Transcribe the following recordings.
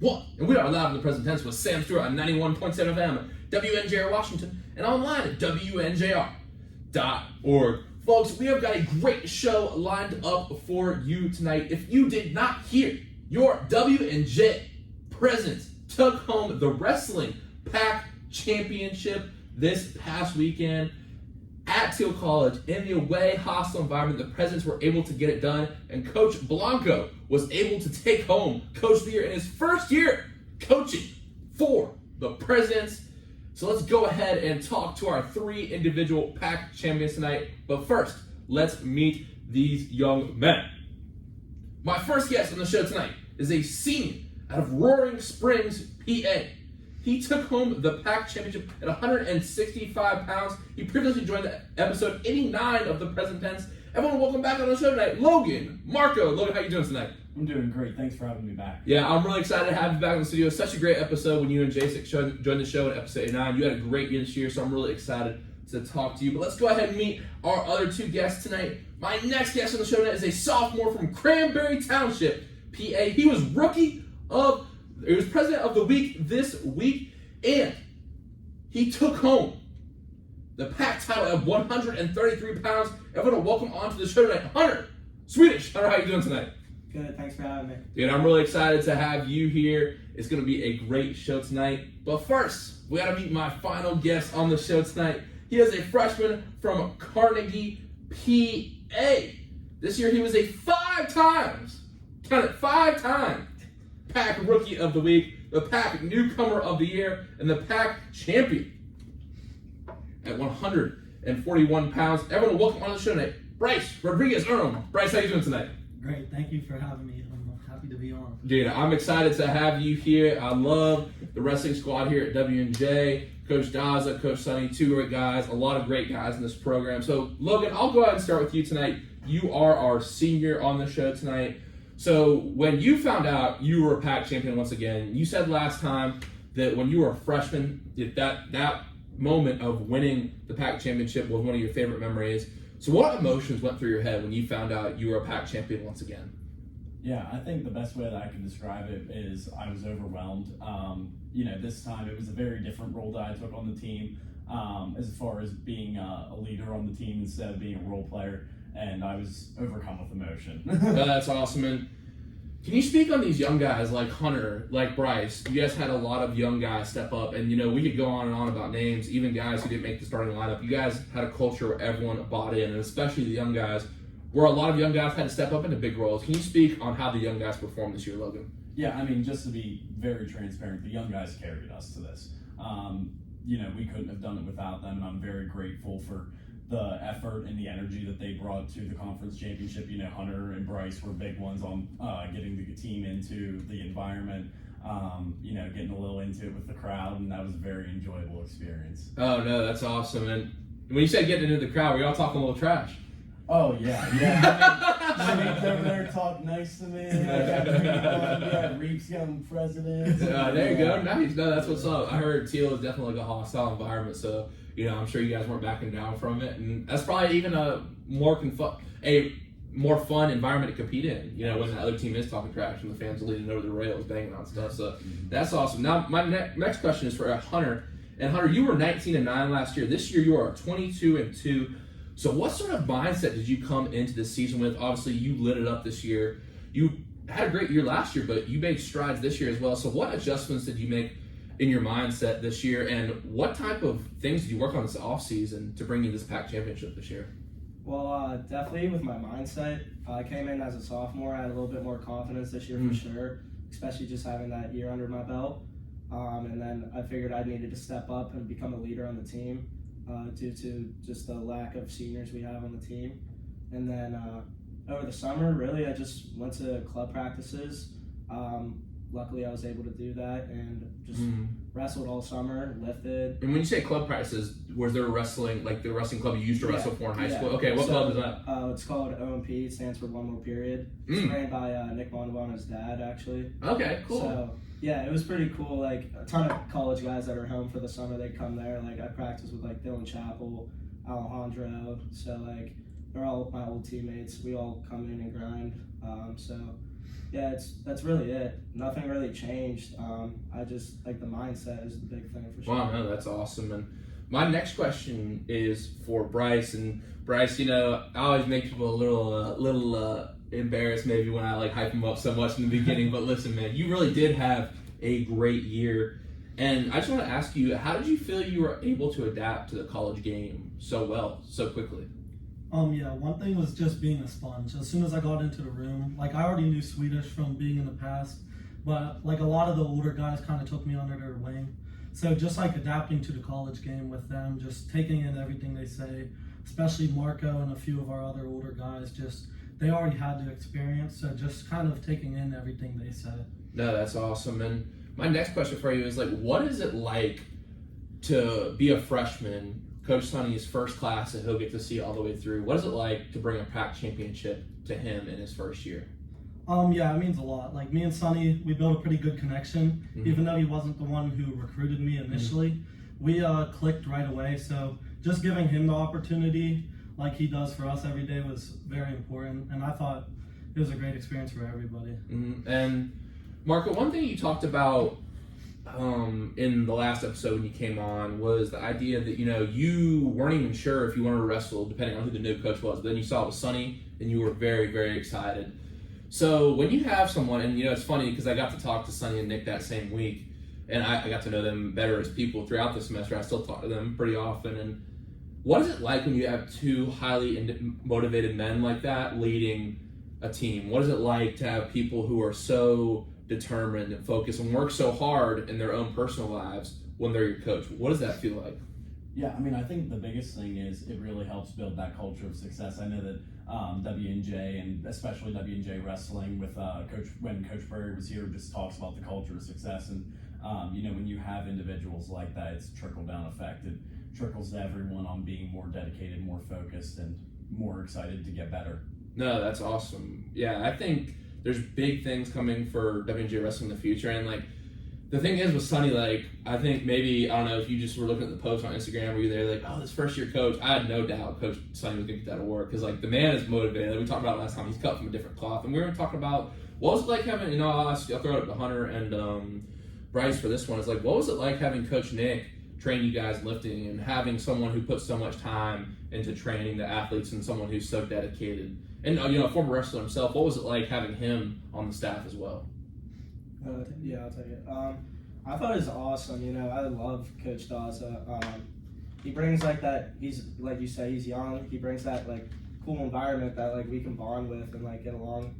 1. And we are live in the present tense with Sam Stewart on 91.7 FM, WNJR Washington, and online at WNJR.org. Folks, we have got a great show lined up for you tonight. If you did not hear, your WNJ Presence took home the Wrestling Pack Championship this past weekend at Teal College. In the away hostile environment, the Presidents were able to get it done, and Coach Blanco was able to take home Coach of the Year in his first year coaching for the Presidents. So let's go ahead and talk to our 3 individual pack champions tonight. But first, let's meet these young men. My first guest on the show tonight is a senior out of Roaring Springs, PA. He took home the pack championship at 165 pounds. He previously joined the episode 89 of the Present Tense. Everyone, welcome back on the show tonight, Logan, Marko. Logan, how you doing tonight? I'm doing great. Thanks for having me back. Yeah, I'm really excited to have you back in the studio. Such a great episode when you and Jacek joined the show in episode 89. You had a great year this year, so I'm really excited to talk to you. But let's go ahead and meet our other 2 guests tonight. My next guest on the show tonight is a sophomore from Cranberry Township, PA. He was President of the Week this week, and he took home the pack title at 133 pounds. Everyone, welcome onto the show tonight, Hunter. Swedish. Hunter, how you doing tonight? Good, thanks for having me. Dude, I'm really excited to have you here. It's going to be a great show tonight. But first, we got to meet my final guest on the show tonight. He is a freshman from Carnegie, PA. This year, he was a 5 times Pack Rookie of the Week, the Pack Newcomer of the Year, and the Pack Champion at 141 pounds. Everyone, welcome on the show tonight, Bryce Rodriguez-Uram. Bryce, how you doing tonight? Great, thank you for having me. I'm happy to be on. Dude, I'm excited to have you here. I love the wrestling squad here at WNJ. Coach Daza, Coach Sonny, 2 great guys, a lot of great guys in this program. So, Logan, I'll go ahead and start with you tonight. You are our senior on the show tonight. So, when you found out you were a pack champion once again, you said last time that when you were a freshman, that moment of winning the pack championship was one of your favorite memories. So what emotions went through your head when you found out you were a pack champion once again? Yeah, I think the best way that I can describe it is I was overwhelmed. This time it was a very different role that I took on the team as far as being a leader on the team instead of being a role player, and I was overcome with emotion. That's awesome. And can you speak on these young guys like Hunter, like Bryce? You guys had a lot of young guys step up, and we could go on and on about names, even guys who didn't make the starting lineup. You guys had a culture where everyone bought in, and especially the young guys, where a lot of young guys had to step up into big roles. Can you speak on how the young guys performed this year, Logan? Yeah, just to be very transparent, the young guys carried us to this. We couldn't have done it without them, and I'm very grateful for the effort and the energy that they brought to the conference championship. Hunter and Bryce were big ones on getting the team into the environment, getting a little into it with the crowd, and that was a very enjoyable experience. Oh, no, that's awesome. And when you said getting into the crowd, were y'all talking a little trash? Oh, yeah. Shane's over there talk nice to me. Reeps young president. There you go. Nice. No, that's what's up. I heard Teal is definitely like a hostile environment, so I'm sure you guys weren't backing down from it, and that's probably even a more fun environment to compete in. When the other team is talking trash and the fans are leaning over the rails, banging on stuff. So that's awesome. Now, my next question is for Hunter. And Hunter, you were 19-9 last year. This year, you are 22-2. So what sort of mindset did you come into this season with? Obviously, you lit it up this year. You had a great year last year, but you made strides this year as well. So what adjustments did you make in your mindset this year, and what type of things did you work on this offseason to bring you this pack championship this year? Well, definitely with my mindset. I came in as a sophomore. I had a little bit more confidence this year for sure, especially just having that year under my belt. And then I figured I needed to step up and become a leader on the team due to just the lack of seniors we have on the team. And then over the summer, really, I just went to club practices. Luckily, I was able to do that and just wrestled all summer, lifted. And when you say club practices, was there wrestling, like the wrestling club you used to wrestle for in high school? Okay, what club is that? It's called OMP. It stands for One More Period. It's ran by Nick Bonavana's dad, actually. Okay, cool. So, yeah, it was pretty cool. Like, a ton of college guys that are home for the summer, they come there. Like, I practiced with, Dylan Chappell, Alejandro. So, they're all my old teammates. We all come in and grind. So, Yeah, that's really it. Nothing really changed. I just like the mindset is the big thing for sure. Wow, no, that's awesome. And my next question is for Bryce. And Bryce, I always make people a little embarrassed maybe when I like hype them up so much in the beginning. But listen, man, you really did have a great year. And I just want to ask you, how did you feel you were able to adapt to the college game so well, so quickly? Yeah, one thing was just being a sponge. As soon as I got into the room, like I already knew Swedish from being in the past, but like a lot of the older guys kind of took me under their wing. So just like adapting to the college game with them, just taking in everything they say, especially Marko and a few of our other older guys, just they already had the experience, so just kind of taking in everything they said. No, that's awesome. And my next question for you is like, what is it like to be a freshman, Coach Sonny's first class that he'll get to see all the way through? What is it like to bring a PAC championship to him in his first year? Yeah, it means a lot. Like me and Sonny, we built a pretty good connection. Even though he wasn't the one who recruited me initially, we clicked right away. So just giving him the opportunity like he does for us every day was very important. And I thought it was a great experience for everybody. And Marko, one thing you talked about in the last episode when you came on was the idea that, you weren't even sure if you wanted to wrestle depending on who the new coach was. But then you saw it was Sonny and you were very, very excited. So when you have someone, and it's funny because I got to talk to Sonny and Nick that same week, and I got to know them better as people throughout the semester. I still talk to them pretty often. And what is it like when you have two highly motivated men like that leading a team? What is it like to have people who are so determined and focused and work so hard in their own personal lives when they're your coach? What does that feel like? Yeah, I think the biggest thing is it really helps build that culture of success. I know that W&J, and especially W&J Wrestling with when Coach Berry was here, just talks about the culture of success. And when you have individuals like that, it's trickle-down effect. It trickles to everyone on being more dedicated, more focused, and more excited to get better. No, that's awesome. Yeah, I think there's big things coming for W&J Wrestling in the future. And the thing is with Sonny, I think maybe, I don't know if you just were looking at the post on Instagram where you're there this first year coach, I had no doubt Coach Sonny was going to get that award because the man is motivated. We talked about it last time, he's cut from a different cloth. And we were talking about what was it like having, I'll throw it up to Hunter and Bryce for this one. It's what was it like having Coach Nick train you guys lifting and having someone who puts so much time into training the athletes and someone who's so dedicated? And, a former wrestler himself, what was it like having him on the staff as well? Yeah, I'll tell you. I thought it was awesome. I love Coach Daza. He brings that. He's like you say, he's young. He brings that cool environment that we can bond with and get along.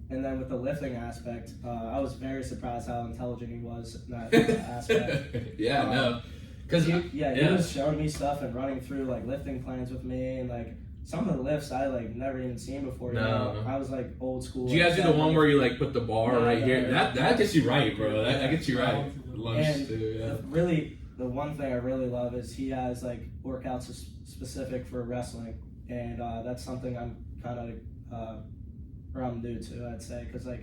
And then with the lifting aspect, I was very surprised how intelligent he was in that aspect. Yeah, no, because he was showing me stuff and running through lifting plans with me and some of the lifts I never even seen before. No. I was old school. Did you guys do the one where you put the bar right here? That gets you right, bro. That gets you right. Lunch and too, yeah. Really, the one thing I really love is he has workouts specific for wrestling, and that's something I'm kind of I'm new to, I'd say, because I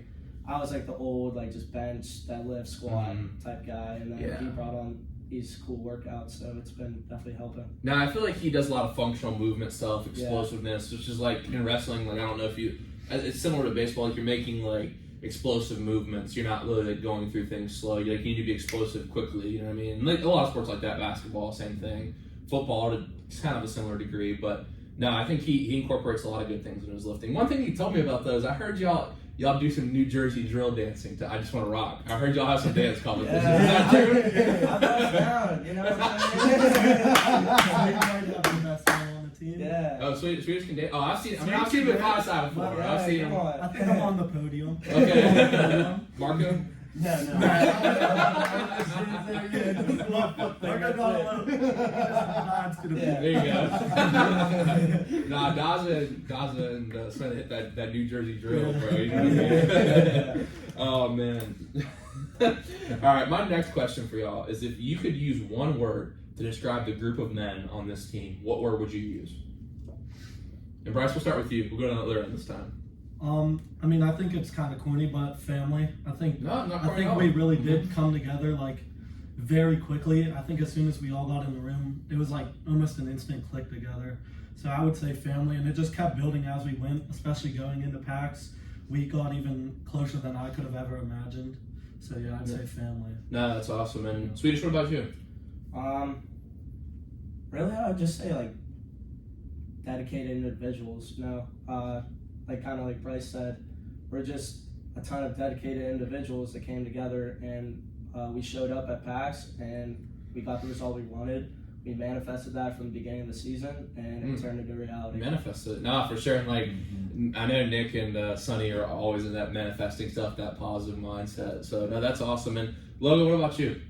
was the old just bench, deadlift, squat type guy, and then he brought on these cool workouts, so it's been definitely helping. Now, I feel like he does a lot of functional movement stuff, explosiveness, which is in wrestling, I don't know if it's similar to baseball, you're making explosive movements, you're not really going through things slow, you need to be explosive quickly, you know what I mean? A lot of sports like that, basketball, same thing, football, it's kind of a similar degree, but no, I think he incorporates a lot of good things in his lifting. One thing he told me about those, I heard y'all do some New Jersey drill dancing to I Just Want to Rock. I heard y'all have some dance comments. Is that true? I bust down, what I'm saying? Yeah. Oh, Swedish can dance. Oh, I've seen him at high side before. I've seen him. I think I'm on the podium. Okay. Marko? No. There you go. Nah, Daza and Smith hit that New Jersey drill, bro. You know what I mean? Oh, man. All right, my next question for y'all is if you could use one word to describe the group of men on this team, what word would you use? And Bryce, we'll start with you. We'll go to the other end this time. I think it's kind of corny, but family. I think we really did come together very quickly. I think as soon as we all got in the room, it was almost an instant click together. So I would say family, and it just kept building as we went, especially going into PACs. we got even closer than I could have ever imagined. So yeah, I'd say family. No, that's awesome. And Swedish, what about you? Really, I would just say like dedicated individuals. Like kind of like Bryce said, we're just a ton of dedicated individuals that came together and we showed up at PAX and we got the result we wanted. We manifested that from the beginning of the season and it turned into reality. Manifested. No, for sure. And like, I know Nick and Sonny are always in that manifesting stuff, that positive mindset. So no, that's awesome. And Logan, what about you?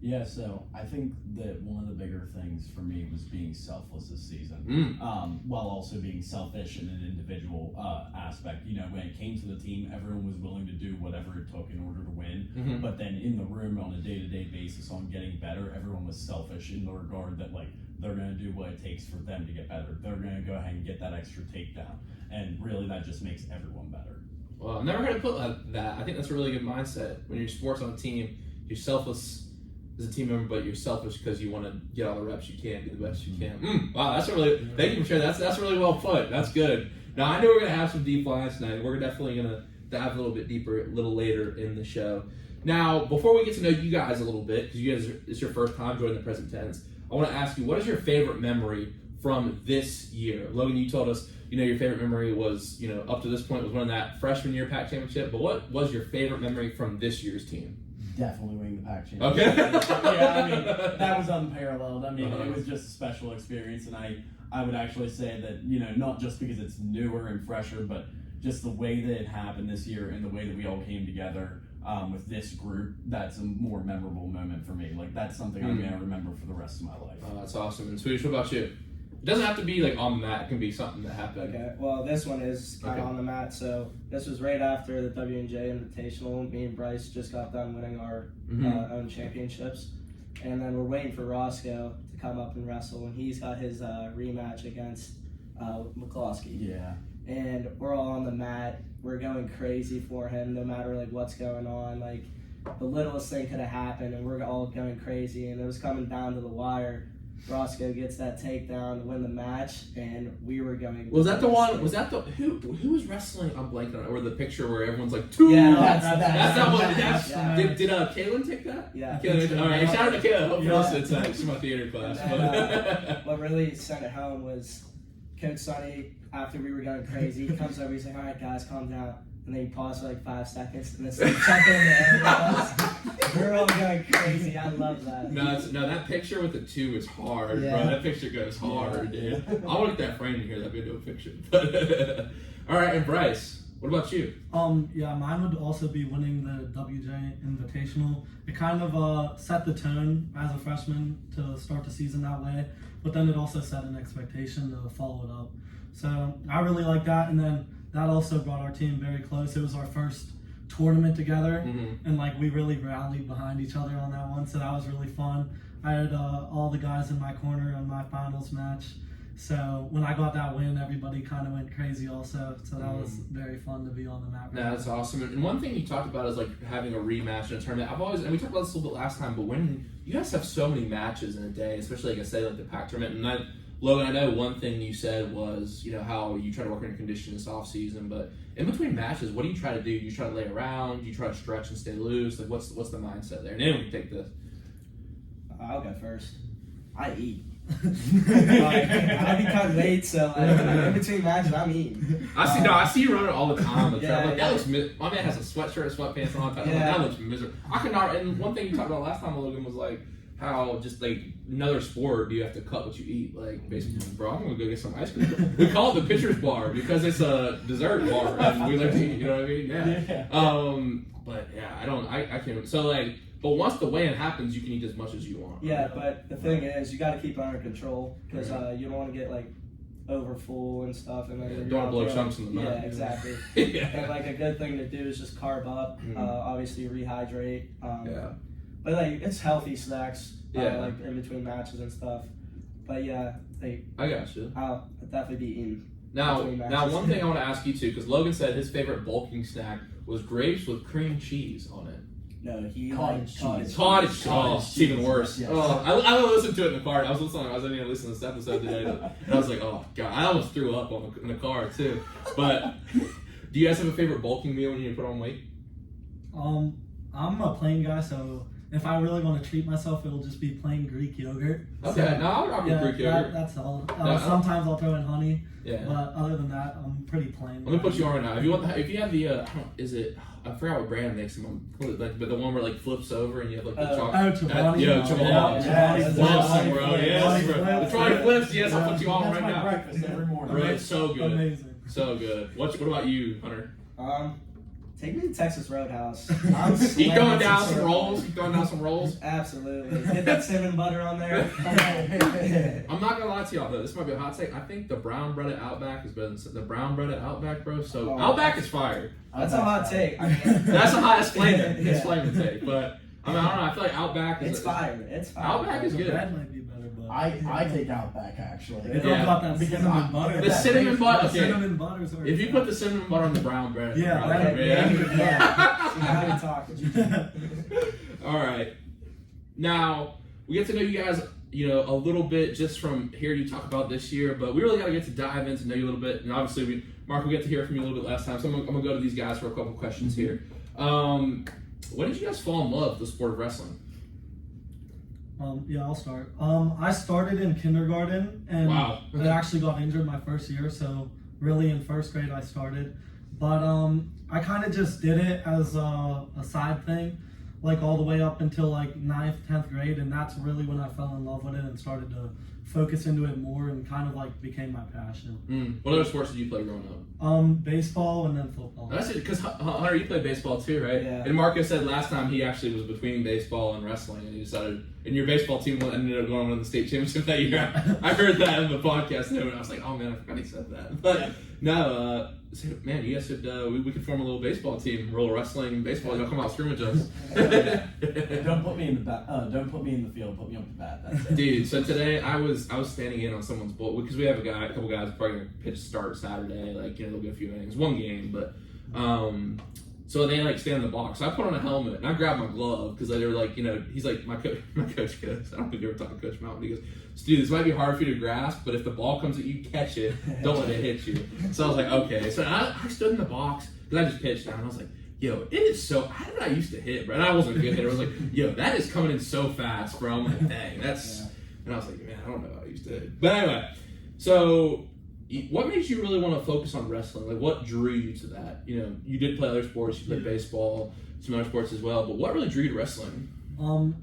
Yeah, so I think that one of the bigger things for me was being selfless this season, while also being selfish in an individual aspect. You know, when it came to the team, everyone was willing to do whatever it took in order to win. But then in the room on a day-to-day basis on getting better, everyone was selfish in the regard that like they're going to do what it takes for them to get better. They're going to go ahead and get that extra takedown, and really that just makes everyone better. Well, I've never heard it put like that. I think that's a really good mindset. When you're sports on a team, you're selfless as a team member, but you're selfish because you want to get all the reps you can, do the best you can. Wow, that's a really, thank you for sharing. That's really well put. That's good. Now, I know we're going to have some deep lines tonight. We're definitely going to dive a little bit deeper a little later in the show. Now, before we get to know you guys a little bit, because you guys, it's your first time joining the present tense, I want to ask you, what is your favorite memory from this year? Logan, you told us, your favorite memory was, up to this point was winning that freshman year PAC championship, but what was your favorite memory from this year's team? Definitely winning the PAC championship. Okay. Yeah, I mean, that was unparalleled. I mean, it was just a special experience, and I would actually say that, not just because it's newer and fresher, but just the way that it happened this year and the way that we all came together with this group, that's a more memorable moment for me. Like, that's something I'm going to remember for the rest of my life. Oh, that's awesome. And Swedish, what about you? It doesn't have to be like on the mat. It can be something that happened. Okay. Well, this one is kind of on the mat. So this was right after the W&J Invitational. Me and Bryce just got done winning our own championships, and then we're waiting for Roscoe to come up and wrestle, and he's got his rematch against McCloskey. Yeah. And we're all on the mat. We're going crazy for him, no matter like what's going on. Like the littlest thing could have happened, and we're all going crazy. And it was coming down to the wire. Roscoe gets that takedown to win the match, and we were going. Was that the one? Was that the who was wrestling? I'm blanking on it. Or the picture where everyone's like, two. Yeah, that's that one. Did Kaylin take that? Yeah. Kaylin, all right. Shout out to Kaylin. Hope you listen tonight. She's my theater class. What really sent it home was Coach Sonny. After we were going crazy, he comes over. He's like, "All right, guys, calm down." And then he paused for like 5 seconds, and then started jumping in the air with us. We're all going crazy. I love that. No, that picture with the 2 is hard, bro. That picture goes hard, dude. I want to get that framed in here. That'd be a dope picture. All right, and Bryce, what about you? Yeah, mine would also be winning the WJ Invitational. It kind of set the tone as a freshman to start the season that way, but then it also set an expectation to follow it up. So I really like that, and then that also brought our team very close. It was our first tournament together, and like we really rallied behind each other on that one, so that was really fun. I had all the guys in my corner in my finals match, so when I got that win, everybody kind of went crazy also, so that was very fun to be on the mat. No, that's awesome. And one thing you talked about is like having a rematch in a tournament. And we talked about this a little bit last time, but when you guys have so many matches in a day, especially like I say, like the PAC tournament, and Logan, I know one thing you said was, how you try to work in condition this off season, but in between matches, what do you try to do? Do you try to lay around? Do you try to stretch and stay loose? Like, what's the mindset there? And anyone can take this. I'll go first. I eat. I become late, so in between matches, I'm eating. I see you running all the time. That looks my man has a sweatshirt, sweatpants on. That looks miserable. I cannot. And one thing you talked about last time, Logan, was like how just like another sport, you have to cut what you eat. Like basically, bro, I'm gonna go get some ice cream. We call it the pitcher's bar because it's a dessert bar, and we like to eat. You know what I mean? Yeah. But yeah, I can't. So like. But once the weigh-in happens, you can eat as much as you want. Yeah, but the thing is, you got to keep it under control because you don't want to get like over full and stuff, and then don't blow chunks in the mouth. Yeah, exactly. And like a good thing to do is just carb up. Obviously, rehydrate. But like it's healthy snacks. Like in between matches and stuff. But yeah, like I got you. I'll definitely be eating. Now one thing I want to ask you too, because Logan said his favorite bulking snack was grapes with cream cheese on it. No, he cottage cheese. Cottage cheese. Oh, it's even worse. Yes. Oh, I listened to it in the car. I was listening to this episode today, and I was like, oh god, I almost threw up in the car too. But Do you guys have a favorite bulking meal when you put on weight? I'm a plain guy, so if I really want to treat myself, it'll just be plain Greek yogurt. Okay, So, no, I'll rock with Greek yogurt. That's all. No, Sometimes I'll throw in honey, Yeah. but other than that, I'm pretty plain. Let me put you on right now. If you have the, I forgot what brand makes them. Like, but the one where like flips over and you have like the chocolate. Chobani. Chobani. Yeah, Flips, bro. Yes, bro. Chobani The Chobani flips. Yes, I'll put you on That's right my now. breakfast every morning. Right, so good. Amazing. So good. What about you, Hunter? Take me to Texas Roadhouse. Keep going down some rolls. Keep going down some rolls. Absolutely. Get that cinnamon butter on there. I'm not gonna lie to y'all though. This might be a hot take. I think the brown bread at Outback is better than the brown bread at Outback, bro. So Outback is fire. That's a hot take. That's a hot explainer. Yeah. Explainer take. But I mean, I don't know. I feel like Outback is. It's fire. It's fire. Outback is The good. bread might be better, but I take Outback actually. It's Yeah. all about that Because cinnamon I- butter. The cinnamon butter. The Okay. cinnamon butter's If you put the cinnamon butter on the brown bread, Yeah, brown that- bread, Yeah. Now we talking. All right. Now we get to know you guys, a little bit just from hearing you talk about this year, but we really got to get to dive in to know you a little bit. And obviously, Mark, we get to hear from you a little bit last time, so I'm gonna go to these guys for a couple questions here. When did you guys fall in love with the sport of wrestling? Yeah, I'll start. I started in kindergarten, and Wow. I actually got injured my first year, so really in first grade I started. But I kind of just did it as a side thing, like all the way up until like 9th, 10th grade, and that's really when I fell in love with it and started to focus into it more and kind of like became my passion. What other sports did you play growing up? Baseball and then football. That's it, because Hunter, you played baseball too, right? Yeah. And Marko said last time he actually was between baseball and wrestling, and he decided, and your baseball team ended up going to the state championship that year. I heard that in the podcast too, and I was like, oh man, I forgot he said that. But no, man, you guys should, we could form a little baseball team, roll wrestling and baseball. Y'all come out scrimmage us. Don't put me in the don't put me in the field. Put me up the bat. That's it. Dude, so today I was standing in on someone's bull because we have a couple guys probably gonna pitch start Saturday, like there'll be a few innings, one game, but so they like stand in the box. So I put on a helmet and I grabbed my glove because they were like, he's like my coach goes, I don't think you ever talked to Coach Mountain. He goes, dude, this might be hard for you to grasp, but if the ball comes at you, catch it. Don't let it hit you. So I was like, okay. So I stood in the box because I just pitched down. I was like, yo, it is so. How did I used to hit, bro? And I wasn't a good hitter. I was like, yo, that is coming in so fast, bro. I'm like, dang, that's. Yeah. And I was like, man, I don't know how I used to hit. But anyway, so what made you really want to focus on wrestling? Like, what drew you to that? You did play other sports. You played baseball, some other sports as well. But what really drew you to wrestling?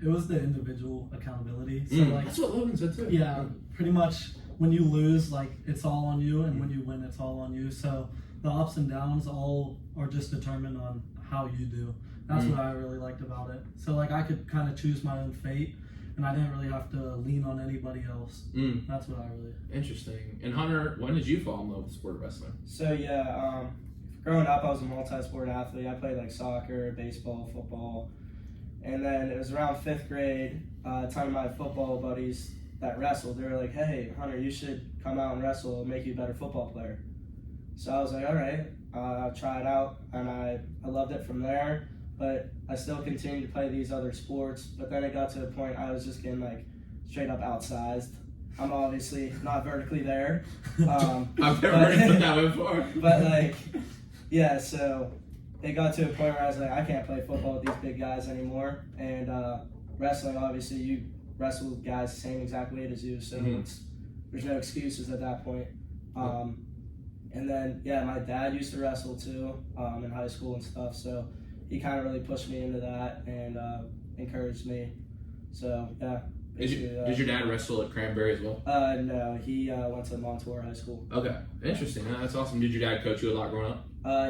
It was the individual accountability. So like, that's what Logan said too. yeah, pretty much when you lose, like it's all on you, and when you win, it's all on you. So the ups and downs all are just determined on how you do. That's what I really liked about it. So like I could kind of choose my own fate, and I didn't really have to lean on anybody else. That's what I really. Interesting. And Hunter, when did you fall in love with the sport of wrestling? So yeah, growing up, I was a multi-sport athlete. I played like soccer, baseball, football, and then it was around 5th grade. Time of my football buddies that wrestled, they were like, "Hey, Hunter, you should come out and wrestle. It'll make you a better football player." So I was like, "All right, I'll try it out," and I loved it from there. But I still continued to play these other sports. But then it got to a point I was just getting like straight up outsized. I'm obviously not vertically there. I've never heard it put that way before. But like, yeah, so it got to a point where I was like, I can't play football with these big guys anymore. And wrestling, obviously, you wrestle with guys the same exact weight as you, so there's no excuses at that point. And then, yeah, my dad used to wrestle too in high school and stuff, so he kind of really pushed me into that and encouraged me. So, yeah. Did your dad wrestle at Cranberry as well? No, he went to Montour High School. Okay, interesting. That's awesome. Did your dad coach you a lot growing up?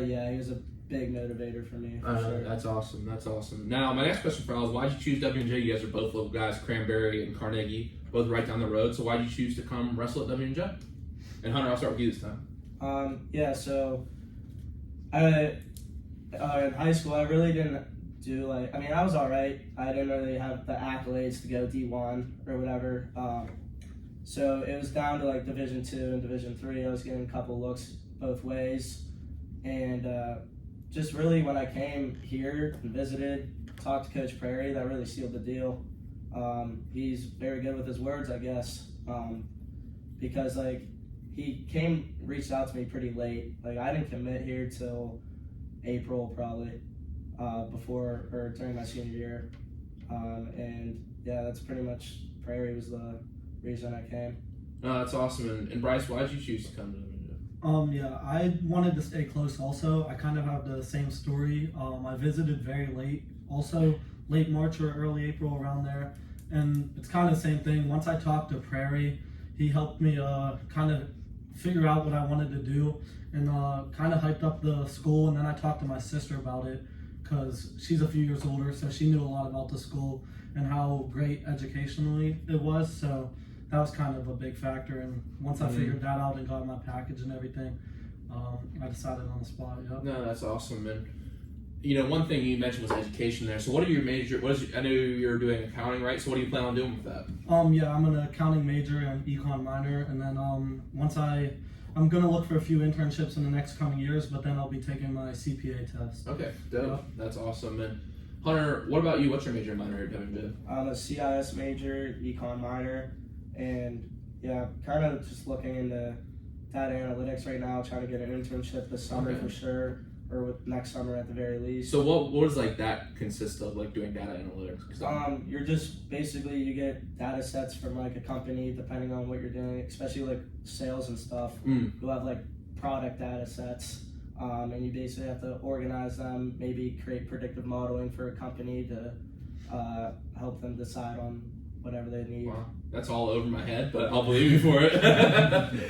Yeah, he was a big motivator for me, for sure. That's awesome. That's awesome. Now, my next question for all is, why did you choose W&J? You guys are both local guys, Cranberry and Carnegie, both right down the road. So why did you choose to come wrestle at W&J? And Hunter, I'll start with you this time. Yeah, so in high school, I really didn't do I was all right. I didn't really have the accolades to go D1 or whatever. So it was down to like Division 2 and Division 3. I was getting a couple looks both ways. And just really when I came here and visited, talked to Coach Prairie, that really sealed the deal. He's very good with his words, I guess. Because like he reached out to me pretty late. Like, I didn't commit here till April probably, before or during my senior year. And yeah, that's pretty much, Prairie was the reason I came. No, that's awesome. And Bryce, why did you choose to come to Ninja? Yeah, I wanted to stay close also. I kind of have the same story. I visited very late, also late March or early April, around there. And it's kind of the same thing. Once I talked to Prairie, he helped me kind of figure out what I wanted to do, and kind of hyped up the school. And then I talked to my sister about it because she's a few years older, so she knew a lot about the school and how great educationally it was. So that was kind of a big factor. And once I figured that out and got my package and everything, I decided on the spot. Yep. No, that's awesome. And one thing you mentioned was education there. So what are your major? I know you're doing accounting, right? So what do you plan on doing with that? Yeah, I'm an accounting major and econ minor, and then once I'm gonna look for a few internships in the next coming years, but then I'll be taking my CPA test. Okay, dope. Yep. That's awesome. And Hunter, what about you? What's your major and minor at WJ? I'm a CIS major, econ minor, and yeah, kind of just looking into data analytics right now, trying to get an internship this summer for sure, or with next summer at the very least. So what does like that consist of, like doing data analytics? You're just basically, you get data sets from like a company, depending on what you're doing, especially like sales and stuff. You'll have like product data sets, and you basically have to organize them, maybe create predictive modeling for a company to help them decide on whatever they need. Wow. That's all over my head, but I'll believe you for it.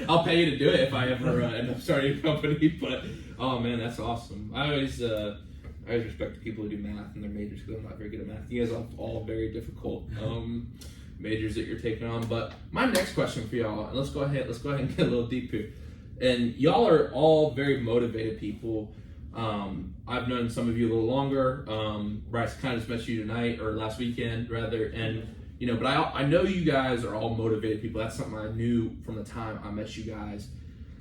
I'll pay you to do it if I ever end up starting a company. But oh man, that's awesome. I always respect the people who do math in their majors because I'm not very good at math. You guys are all very difficult majors that you're taking on. But my next question for y'all, and let's go ahead and get a little deep here. And y'all are all very motivated people. I've known some of you a little longer. Bryce kind of just met you tonight or last weekend rather, and but I know you guys are all motivated people. That's something I knew from the time I met you guys.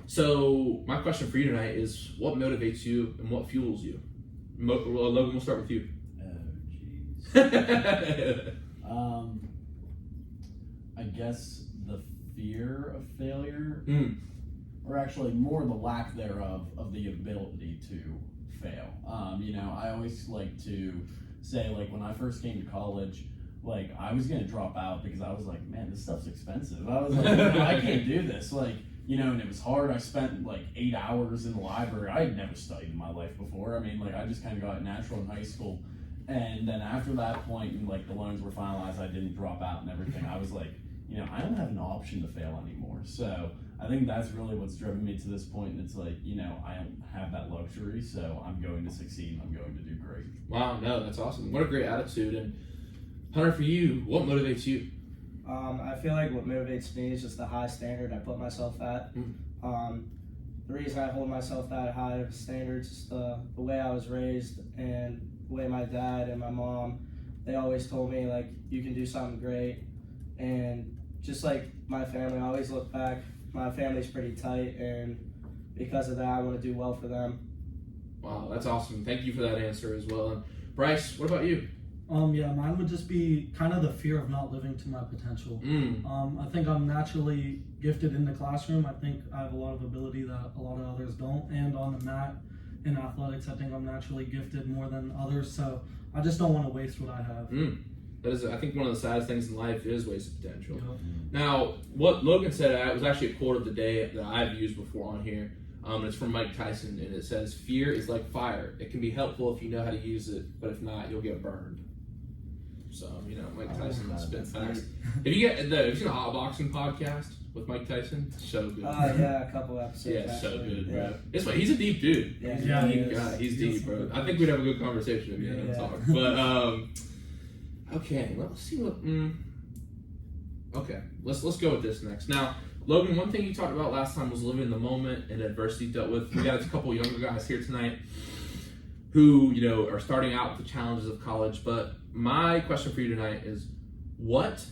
So my question for you tonight is, what motivates you and what fuels you? Logan, we'll start with you. Oh, jeez. I guess the fear of failure, or actually more the lack thereof of the ability to fail. I always like to say, like, when I first came to college, like, I was gonna drop out because I was like, man, this stuff's expensive. I was like, I can't do this. Like, and it was hard. I spent like 8 hours in the library. I had never studied in my life before. I mean, like, I just kind of got natural in high school. And then after that point, and like the loans were finalized, I didn't drop out and everything. I was like, I don't have an option to fail anymore. So I think that's really what's driven me to this point. And it's like, I don't have that luxury, so I'm going to succeed and I'm going to do great. Wow, no, that's awesome. What a great attitude. And Hunter, for you, what motivates you? I feel like what motivates me is just the high standard I put myself at. The reason I hold myself that high of standards is the way I was raised and the way my dad and my mom, they always told me, like, you can do something great. And just like my family, I always look back, my family's pretty tight, and because of that, I want to do well for them. Wow, that's awesome. Thank you for that answer as well. And Bryce, what about you? Yeah, mine would just be kind of the fear of not living to my potential. I think I'm naturally gifted in the classroom. I think I have a lot of ability that a lot of others don't. And on the mat in athletics, I think I'm naturally gifted more than others. So I just don't want to waste what I have. That is, I think, one of the saddest things in life is wasted potential. Yeah. Now, what Logan said was actually a quote of the day that I've used before on here. It's from Mike Tyson, and it says, "Fear is like fire. It can be helpful if you know how to use it, but if not, you'll get burned." So, Mike Tyson spit facts. Have you seen the Hot Boxing podcast with Mike Tyson? So good. Yeah, a couple episodes. Yeah, actually. so good, Yeah. bro. This way, he's a deep dude. Yeah, He's a deep guy. He's deep, bro. I think we'd have a good conversation if you had him talk. But okay, let's see what. Okay, let's go with this next. Now, Logan, one thing you talked about last time was living in the moment and adversity you dealt with. We got a couple younger guys here tonight who, are starting out with the challenges of college. But my question for you tonight is, what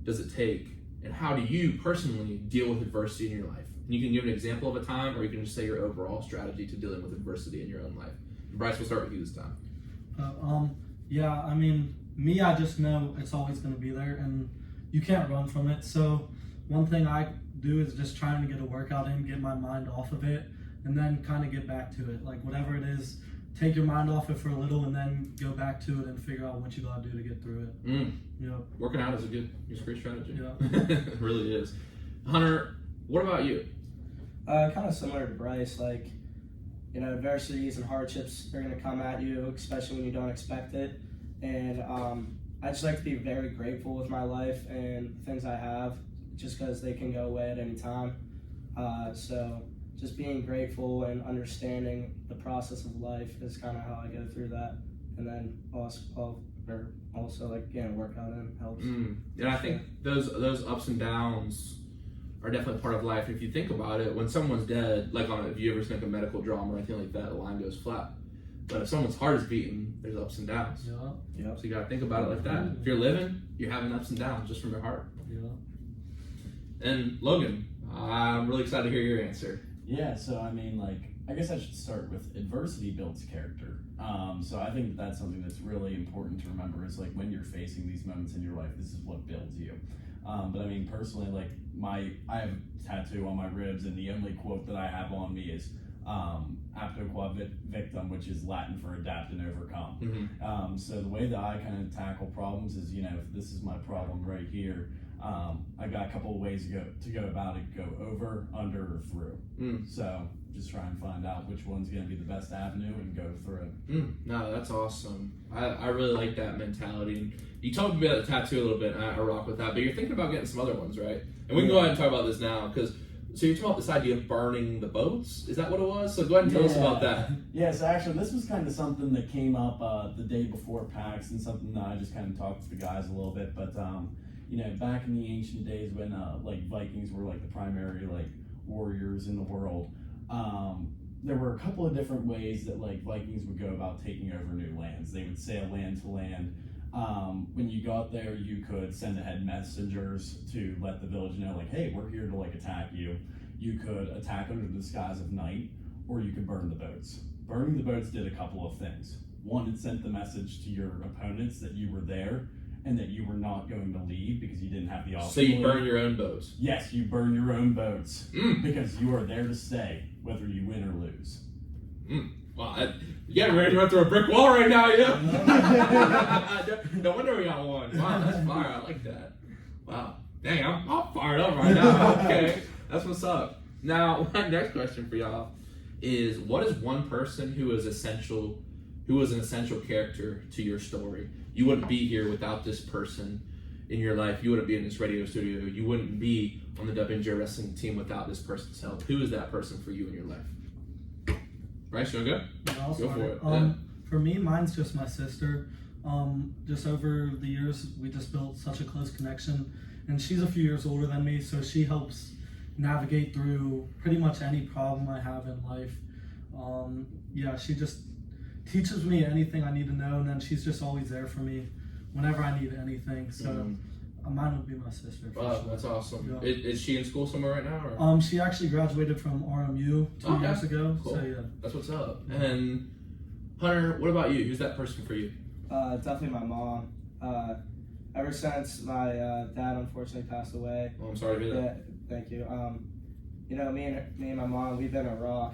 does it take and how do you personally deal with adversity in your life? And you can give an example of a time, or you can just say your overall strategy to dealing with adversity in your own life. And Bryce, we'll start with you this time. Yeah, I mean, me, I just know it's always going to be there and you can't run from it. So one thing I do is just trying to get a workout in, get my mind off of it, and then kind of get back to it. Like whatever it is, take your mind off it for a little and then go back to it and figure out what you gotta do to get through it. Working out is a great strategy. Yeah. It really is. Hunter, what about you? Kind of similar to Bryce, like, adversities and hardships are going to come at you, especially when you don't expect it. And I just like to be very grateful with my life and things I have, just because they can go away at any time. So just being grateful and understanding the process of life is kind of how I go through that. And then also workout in helps. And I think those ups and downs are definitely part of life. If you think about it, when someone's dead, like if you ever think of medical drama or anything like that, the line goes flat. But if someone's heart is beating, there's ups and downs. Yeah. So you gotta think about it like that. If you're living, you're having ups and downs just from your heart. Yeah. And Logan, I'm really excited to hear your answer. Yeah, so I guess I should start with adversity builds character. So I think that's something that's really important to remember is like when you're facing these moments in your life, this is what builds you. But personally, I have a tattoo on my ribs, and the only quote that I have on me is apto quod victim, which is Latin for adapt and overcome. So the way that I kind of tackle problems is, if this is my problem right here, I got a couple of ways to go about it: go over, under, or through. So just try and find out which one's going to be the best avenue and go through. No, that's awesome. I really like that mentality. And you talked about the tattoo a little bit, and I rock with that. But you're thinking about getting some other ones, right? And we can go ahead and talk about this now, because so you're talking about this idea of burning the boats. Is that what it was? So go ahead and tell us about that. Yeah, so actually this was kind of something that came up the day before PAX, and something that I just kind of talked to the guys a little bit. But back in the ancient days when Vikings were the primary warriors in the world, there were a couple of different ways that Vikings would go about taking over new lands. They would sail land to land. When you got there, you could send ahead messengers to let the village know, hey, we're here to attack you. You could attack under the disguise of night, or you could burn the boats. Burning the boats did a couple of things. One, it sent the message to your opponents that you were there and that you were not going to leave because you didn't have the option. So you burn your own boats? Yes, you burn your own boats because you are there to stay, whether you win or lose. Well, ready to run through a brick wall right now, yeah? No wonder we got one. Wow, that's fire. I like that. Wow. Dang, I'm all fired up right now. Okay, that's what's up. Now, my next question for y'all is, what is one person who is an essential character to your story? You wouldn't be here without this person in your life. You wouldn't be in this radio studio. You wouldn't be on the WNJ wrestling team without this person's help. Who is that person for you in your life? Bryce, you want to go? Yeah, I'll Go start for it. it. For me, mine's just my sister. Just over the years, we just built such a close connection. And she's a few years older than me, so she helps navigate through pretty much any problem I have in life. She just teaches me anything I need to know, and then she's just always there for me whenever I need anything. So mine would be my sister. Wow, sure. that's awesome. Yeah. Is she in school somewhere right now? Or? She actually graduated from RMU 2 years ago. Cool. So yeah. That's what's up. And Hunter, what about you? Who's that person for you? Definitely my mom. Ever since my dad unfortunately passed away. Oh, I'm sorry to hear that. Yeah, thank you. Me and my mom, we've been a rock.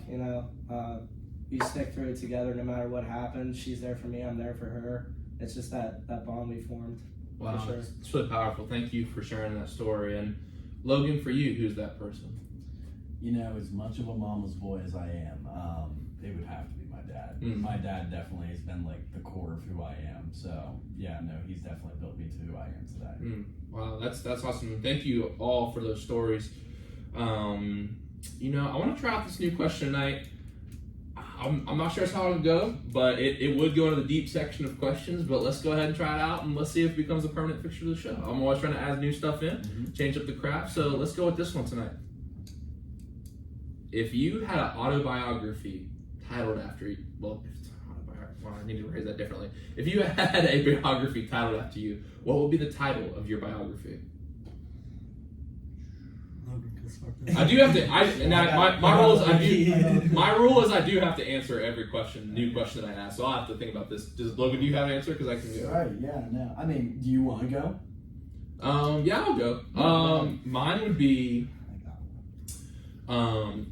We stick through it together no matter what happens. She's there for me. I'm there for her. It's just that bond we formed. Wow, For sure. it's really powerful. Thank you for sharing that story. And Logan, for you, who's that person? As much of a mama's boy as I am, it would have to be my dad. My dad definitely has been the core of who I am. So yeah, no, he's definitely built me to who I am today. Wow, that's awesome. Thank you all for those stories. I want to try out this new question tonight. I'm not sure how it'll go, but it would go into the deep section of questions, but let's go ahead and try it out, and let's see if it becomes a permanent fixture of the show. I'm always trying to add new stuff in, change up the craft, so let's go with this one tonight. If you had an autobiography titled after you, I need to phrase that differently. If you had a biography titled after you, what would be the title of your biography? I do have to. My rule is I do have to answer every new question that I ask. So I'll have to think about this. Does Logan, do you have an answer? Because I can go. Right. Yeah. No. Do you want to go? Yeah, I'll go. Mine would be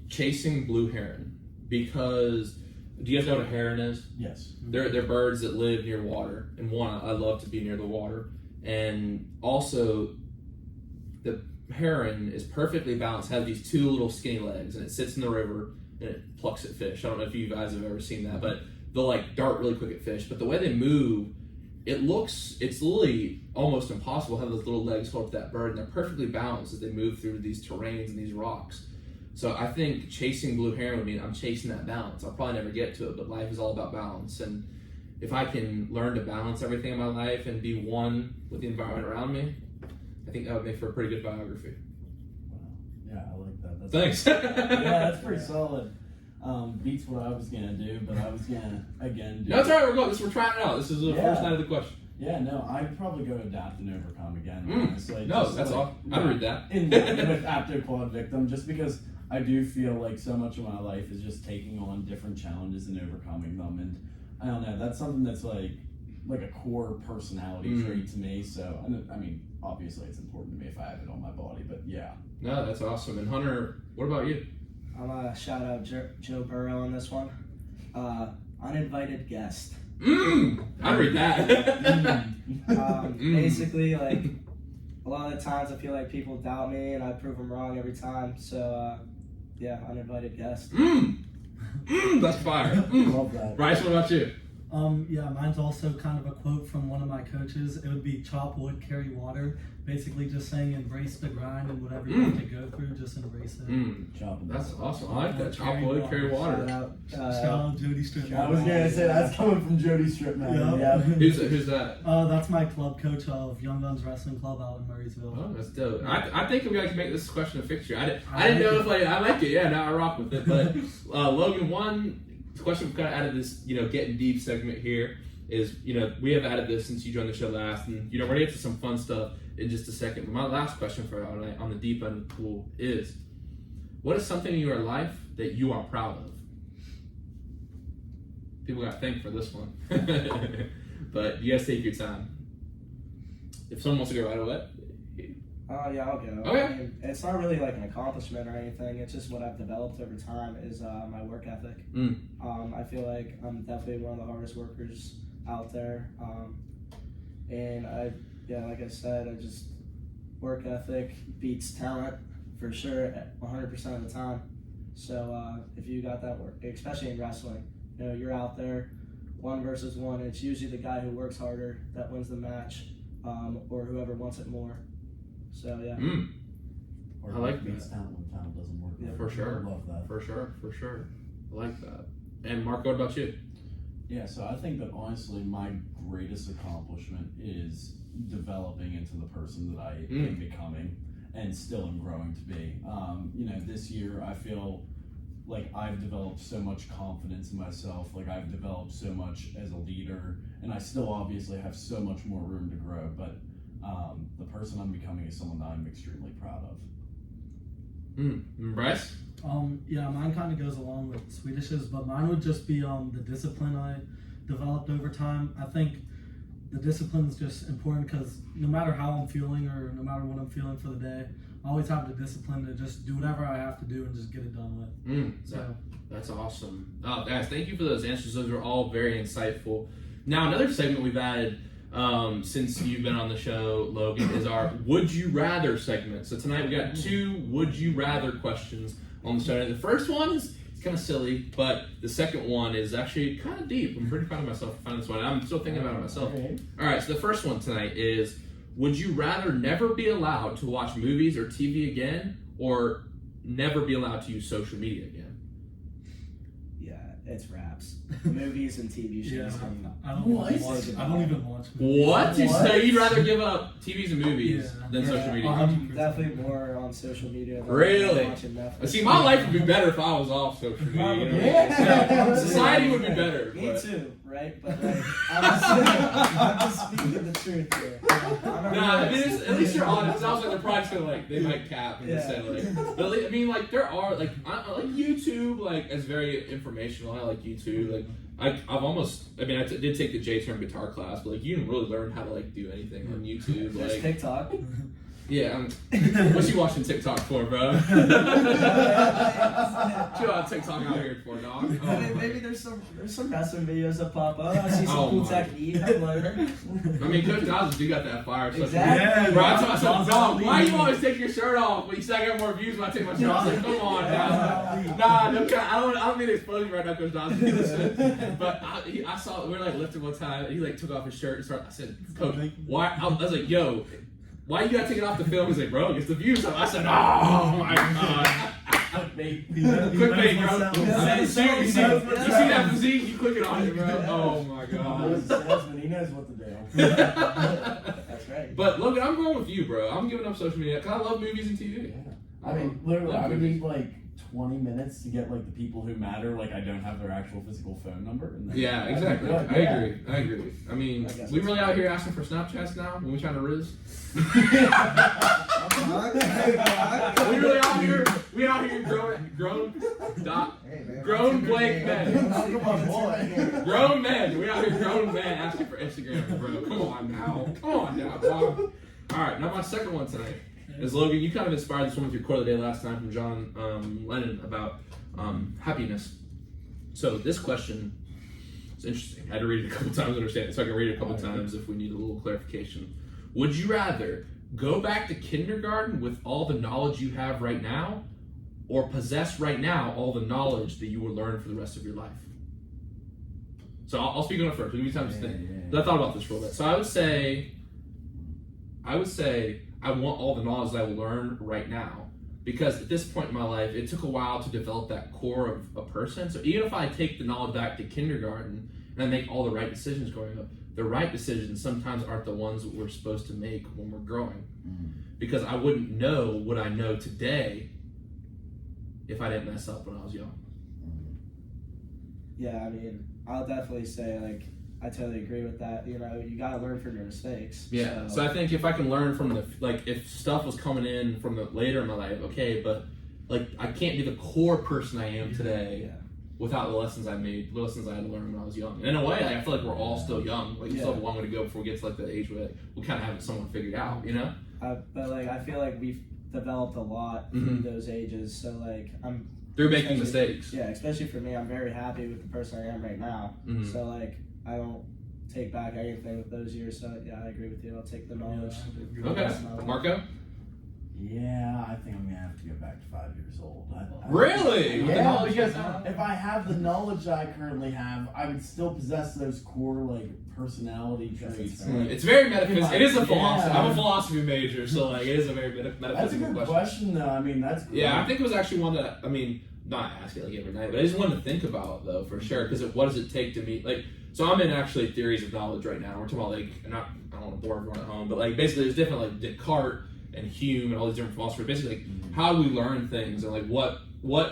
chasing blue heron, because do you guys know what a heron is? Yes. They're birds that live near water, and I love to be near the water, and also the heron is perfectly balanced, has these two little skinny legs, and it sits in the river and it plucks at fish. I don't know if you guys have ever seen that, but they'll like dart really quick at fish. But the way they move, it's literally almost impossible to have those little legs hold up that bird, and they're perfectly balanced as they move through these terrains and these rocks. So I think chasing blue heron would mean I'm chasing that balance. I'll probably never get to it, but life is all about balance. And if I can learn to balance everything in my life and be one with the environment around me, I think that would make for a pretty good biography. Wow. Yeah, I like that. Thanks. Yeah, that's pretty solid. Beats what I was gonna do, but I was gonna again do. No, that's all right. We're trying it out. This is the first night of the question. Yeah, no, I'd probably go adapt and overcome again. Honestly, No, just that's all. I'd read that. With aptoquad victim, just because I do feel like so much of my life is just taking on different challenges and overcoming them, and I don't know. That's something that's like a core personality trait to me. So I mean, obviously, it's important to me if I have it on my body, but yeah. No, that's awesome. And Hunter, what about you? I'm gonna shout out Joe Burrow on this one. Uninvited guest. I'd read that. Basically, like a lot of the times I feel like people doubt me and I prove them wrong every time. So yeah, uninvited guest. That's fire. Love that. Bryce, what about you? Yeah, mine's also kind of a quote from one of my coaches. It would be chop wood, carry water. Basically just saying embrace the grind, and whatever you have to go through, just embrace it. That's awesome. I like that. Chop wood, carry water. Shout out Jody Strip. I was gonna say that's coming from Jody Strip, man. Yeah. Who's that? That's my club coach of Young Guns Wrestling Club out in Murraysville. Oh, that's dope. I think we got to make this question a fixture. I didn't know if I like it. Yeah, now I rock with it. But Logan, one question we've kind of added this, getting deep segment here is, we have added this since you joined the show last, and we're gonna get to some fun stuff in just a second. But my last question for you on the deep end of the pool is, what is something in your life that you are proud of? People got to think for this one. But you guys take your time. If someone wants to go right away. Yeah, I'll go. Okay. I mean, it's not really like an accomplishment or anything. It's just what I've developed over time is my work ethic. I feel like I'm definitely one of the hardest workers out there. And like I said, I just work ethic beats talent for sure 100% of the time. So if you got that work, especially in wrestling, you're out there 1 versus 1. It's usually the guy who works harder that wins the match, or whoever wants it more. So yeah. Or I like beats that. talent when talent doesn't work. Yeah, for sure. I love that. For sure. I like that. And Marko, what about you? Yeah, so I think that honestly my greatest accomplishment is developing into the person that I am becoming and still am growing to be. This year I feel like I've developed so much confidence in myself, like I've developed so much as a leader, and I still obviously have so much more room to grow, but the person I'm becoming is someone that I'm extremely proud of. Bryce? Yeah, mine kind of goes along with Swedish's, but mine would just be the discipline I developed over time. I think the discipline is just important because no matter how I'm feeling or no matter what I'm feeling for the day, I always have the discipline to just do whatever I have to do and just get it done with. That's awesome. Guys, thank you for those answers. Those are all very insightful. Now, another segment we've added since you've been on the show, Logan, is our Would You Rather segment. So tonight we got 2 Would You Rather questions on the show. And the first one is kind of silly, but the second one is actually kind of deep. I'm pretty proud of myself for finding this one. I'm still thinking about it myself. All right, so the first one tonight is, would you rather never be allowed to watch movies or TV again, or never be allowed to use social media again? It's raps, movies and TV shows. Yeah, I don't even watch movies. What? So you'd rather give up TVs and movies than social media? I'm definitely more on social media than really? watching Netflix. See, my life would be better if I was off social media. Society would be better. Me too, right? But like, I'm just speaking the truth here. At least you're honest. I was like, they're probably just gonna they might cap and just say but there are like YouTube, as very informational. I like YouTube. I've almost. I mean, I did take the J-term guitar class, but like you didn't really learn how to like do anything on YouTube. There's Like, TikTok. yeah, what you watching TikTok for, bro? Chill out TikTok out here for, dog. Oh, Maybe there's some wrestling videos that pop up. I see some Oh cool my. technique. I've learned. I mean, Coach Dawes do got that fire. So Exactly. Yeah, bro, I told myself, Dawes dog, why lead. you always take your shirt off? But you said I got more views when I take my shirt off. I was like, come on, Yeah. now. Nah, no, I don't mean to expose you right now, Coach Dawes. But I saw, we were like lifting one time, and he like took off his shirt and started, I said, Coach, why? I was like, yo, why you gotta take it off the film? He's like, bro, it's the views. I said, oh my god. Clickbait, bro. You see that physique? You click it on it, bro. Oh my god. Salesman, he knows what to do. That's right. But Logan, I'm going with you, bro. I'm giving up social media because I love movies and TV. I mean, literally, I would need like 20 minutes to get like the people who matter. Like, I don't have their actual physical phone number. And then Yeah, I'd be exactly. good, I yeah. agree. I mean, I guess we that's really out here asking for Snapchats now when we trying to riz. We really out here. We out here grown Blake men. Come on, boy. Grown men. We out here grown men asking for Instagram, bro. Come on now, dog. All right, now my second one tonight is Logan. You kind of inspired this one with your quote of the day last time from John Lennon about happiness. So this question is interesting. I had to read it a couple times to understand it, so I can read it a couple times if we need a little clarification. Would you rather go back to kindergarten with all the knowledge you have right now, or possess right now all the knowledge that you will learn for the rest of your life? So I'll speak on it first. Give me time to think. I thought about this for a bit. So I would say I want all the knowledge that I will learn right now, because at this point in my life, it took a while to develop that core of a person. So even if I take the knowledge back to kindergarten and I make all the right decisions growing up, the right decisions sometimes aren't the ones that we're supposed to make when we're growing. Because I wouldn't know what I know today if I didn't mess up when I was young. Yeah, I mean, I'll definitely say, like, I totally agree with that. You know, you gotta learn from your mistakes. Yeah. So I think if I can learn from if stuff was coming in from the later in my life, okay, but like I can't be the core person I am today Yeah. without the lessons I made, the lessons I had to learn when I was young. And in a way, I feel like we're all still young. Like we still have a long way to go before we get to like the age where we kind of have it somewhat figured out, you know? But like, I feel like we've developed a lot through those ages. So like, Through making mistakes. Yeah, especially for me, I'm very happy with the person I am right now. So like, I don't take back anything with those years. So yeah, I agree with you. I'll take the knowledge. Okay. Marko? Yeah, I think I'm gonna have to go back to 5 years old. Really? With the Yeah, knowledge you because have? if I have the knowledge that I currently have, I would still possess those core like personality traits. It's very metaphysical. It is a philosophy. Yeah. I'm a philosophy major, so like it is a very That's a metaphysical good question, though. I mean, that's great. Yeah, I think it was actually one that, I mean, not ask it like every night, but I just wanted to think about though, for sure, because what does it take to meet, like, so I'm in actually theories of knowledge right now. We're talking about like, I don't want to bore everyone at home, but like basically there's different like Descartes and Hume and all these different philosophers, basically like how do we learn things and like what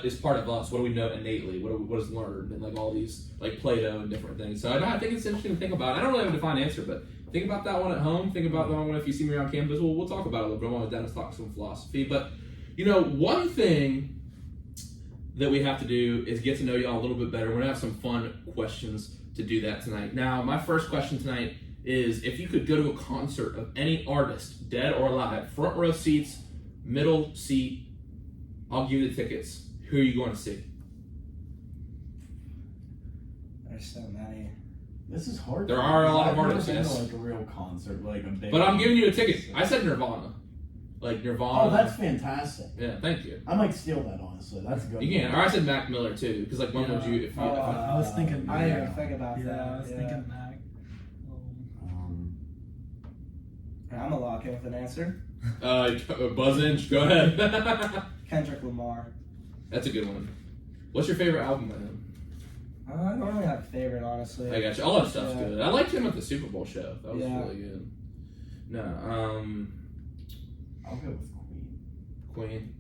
is part of us, what do we know innately, what is learned, and like all these, like Plato and different things. So I think it's interesting to think about. I don't really have a defined answer, but think about that one at home, think about that one if you see me around campus. We'll talk about it a little bit. I'm always down to talk some philosophy, but you know, one thing that we have to do is get to know y'all a little bit better. We're gonna have some fun questions to do that tonight. Now, my first question tonight is if you could go to a concert of any artist, dead or alive, front row seats, middle seat, I'll give you the tickets. Who are you going to see? There's so many. This is hard. There are a lot of I've never artists, been to, yes. like a real concert, like a big. But I'm giving you a ticket. I said Nirvana. Like Nirvana. Oh, that's fantastic. Yeah, thank you. I might steal that, honestly. That's a good. You can. Or I said Mac Miller too, because like when would you if you I was thinking. I didn't even think about Yeah, that. I was thinking Mac. I'm gonna lock in with an answer. Buzz Inch, go ahead. Kendrick Lamar. That's a good one. What's your favorite album by him? I don't really have a favorite, honestly. I got you. All that stuff's Yeah. good. I liked him at the Super Bowl show. That was Yeah. really good. No, I'll go with Queen. Queen.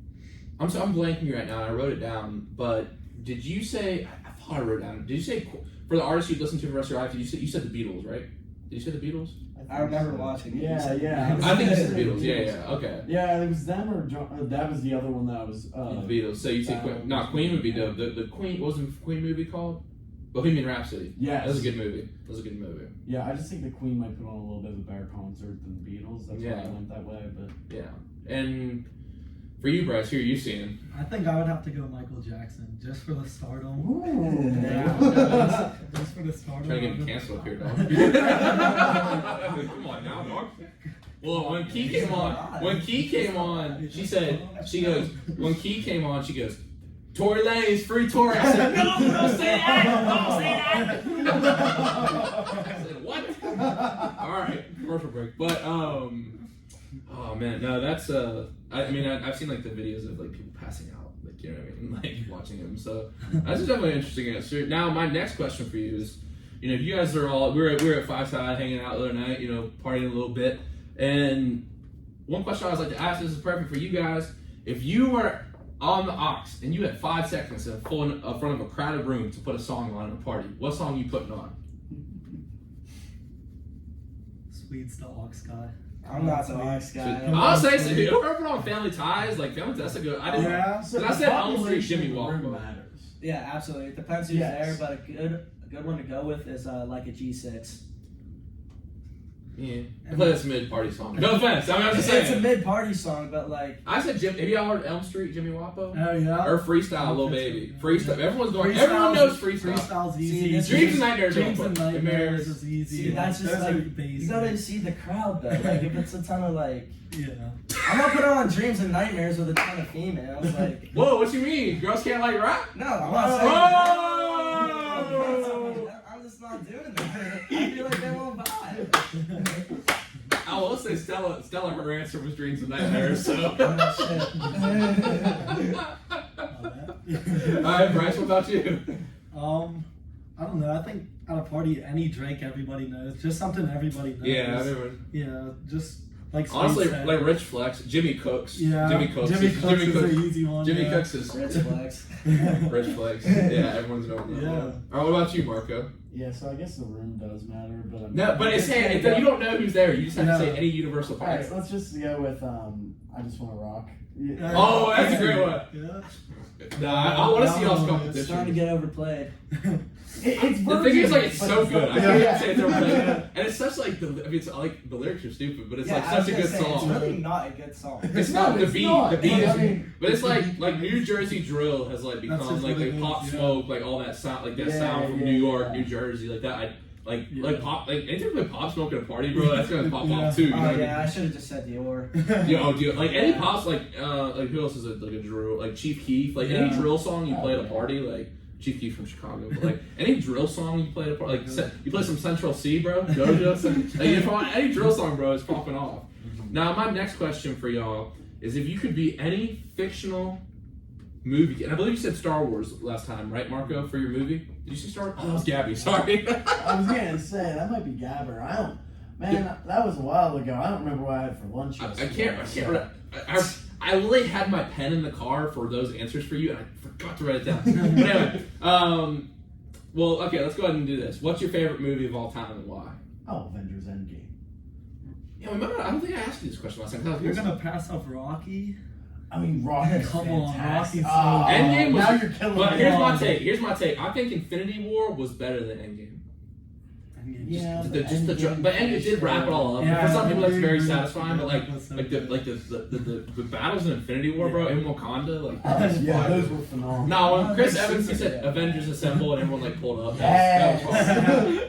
I'm blanking right now. I wrote it down, but did you say? I thought I wrote it down. Did you say for the artist you'd listen to for the rest of your life? Did you said the Beatles, right? Did you say the Beatles? I remember watching it. Yeah. I think it's the Beatles. Yeah. Okay. Yeah, it was them or that was the other one that was. The Beatles. So you say Queen? No, Queen would be dope. The Queen, what was the Queen movie called? Bohemian Rhapsody. Yes. That was a good movie. Yeah, I just think the Queen might put on a little bit of a better concert than the Beatles. That's why I went that way. But yeah. And for you, Bryce, who are you seeing? I think I would have to go Michael Jackson just for the stardom. ooh, Yeah, just for the stardom. Trying to get me canceled up here, dog. Come on now, dog. Well, when Key came on, she goes, when Key came on, she goes, Tory Lanez, free Tory. I said, no, don't say that. I said, what? All right, commercial break. But, oh man, no, that's, I mean, I've seen like the videos of like people passing out, like, you know what I mean, like watching him. So that's definitely an interesting answer. Now, my next question for you is, you know, you guys are all, we were at Five Side hanging out the other night, you know, partying a little bit. And one question I always like to ask, this is perfect for you guys. If you were on the aux and you had 5 seconds in front of a crowded room to put a song on at a party, what song are you putting on? Swede's the aux guy. I'm not the aux guy. I'll say, so, dude, whoever put on Family Ties, like Family Ties, that's a good. I didn't. Yeah. Because I said Elm Street, Jimmy Walker. matters. Yeah, absolutely. It depends who's there, but a good one to go with is like a G6. Yeah, I play this mid-party song. No offense, I mean, I'm just saying. It's a mid-party song, but like I said, have you all heard Elm Street, Jimmy Wapo? Oh yeah. Or Freestyle, Lil Baby. Freestyle. Everyone's going. Freestyle's- Everyone knows Freestyle. Freestyle's See, easy. this Dreams and Nightmares. Dreams don't and put. Nightmares is easy. see, that's just Those are like basic. you gotta see the crowd though. Like if it's a ton of like, Yeah. I'm not putting on Dreams and Nightmares with a ton of females. Like Whoa, what you mean? Girls can't like rap? no, I'm not saying. Oh! I'm just not doing that. I feel like they won't buy. I will say Stella, her answer was Dreams and Nightmares, so. Alright, Bryce, what about you? I don't know. I think at a party, any Drake everybody knows. Just something everybody knows. Yeah, everyone. Yeah, just like Honestly, Swede said. like Rich Flex, Jimmy Cooks. Yeah, Jimmy Cooks Jimmy is Cooks is an easy one. Jimmy yeah. Cooks is Rich flex. Rich Flex. Yeah, everyone's knowing that. Yeah. One. Alright, what about you, Marco? Yeah, so I guess the room does matter, but I'm No, but it's saying you don't know who's there. You just have to say any universal All right, factor. let's just go with I just want to rock. Yeah. Oh, that's a great one. Yeah. Nah, I want to see y'all's It's competition. starting to get overplayed. It's The thing is, like, it's but so good. I yeah. can't even say it's overplayed. Yeah. And it's such like the. I mean, it's like the lyrics are stupid, but it's Yeah, like I was such a gonna good say, It's song. really not a good song. It's not the it's beat. not. The beat I is. mean, But it's like New Jersey drill has like That's become just like what it like Pop is, yeah. Smoke, like all that sound, like that Yeah, sound from yeah, New York, yeah. New Jersey, like that. Like Yeah. pop, like anytime you play Pop Smoke at a party, bro, that's gonna pop Yeah. off too. You know Oh what I mean? yeah, I should have just said Dior. Yo, dude, like any pops, like who else is like a drill, like Chief Keef, like any Yeah. drill song you play at a party, like Chief Keef from Chicago, but like any drill song you play at a party, like you play some Central C, bro, Doja, like if any drill song, bro, it's popping off. Now, my next question for y'all is if you could be any fictional movie, and I believe you said Star Wars last time, right, Marco, for your movie? Did you say Star Wars? Oh, it was Gabby, sorry. I was gonna say that might be Gabber. I don't. Man, that was a while ago. I don't remember what I had for lunch. I yesterday, can't. I literally had my pen in the car for those answers for you, and I forgot to write it down. But anyway, well, okay, let's go ahead and do this. What's your favorite movie of all time and why? Oh, Avengers Endgame. Yeah, remember, I don't think I asked you this question last time. You're gonna pass up Rocky? I mean, Rocky. Come on, fantastic. Rocky's so Endgame was. Now you're killing But me. here's my take. I think Infinity War was better than Endgame. Yeah, But Endgame did wrap it all up. Yeah, For some people, that's very yeah, satisfying. But yeah, so the battles in Infinity War, bro, in Wakanda, like. Yeah, those were phenomenal. No, when Chris Oh, Evans super said good. Avengers Assemble and everyone like pulled up. Yes. That was fun.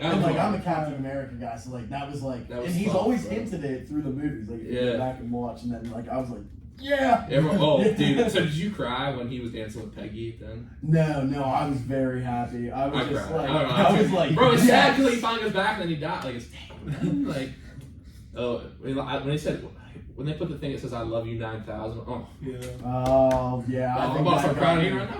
That was Like fun. I'm a Captain America guy, so like that was like, That was and he's fun, always bro. hinted it through the movies. Like, you Yeah. go back and watch, and then like I was like, yeah. Everyone, oh, dude. So did you cry when he was dancing with Peggy then? No, I was very happy. I was I just cried. like, I don't know. I was like, bro, it's sad yes. because he finally goes back and then he died. Like, it's damn, man. Like, oh, when he said, when they put the thing that says "I love you 9,000," oh, Yeah. Oh yeah, I I'm think about to that start got crying me. here right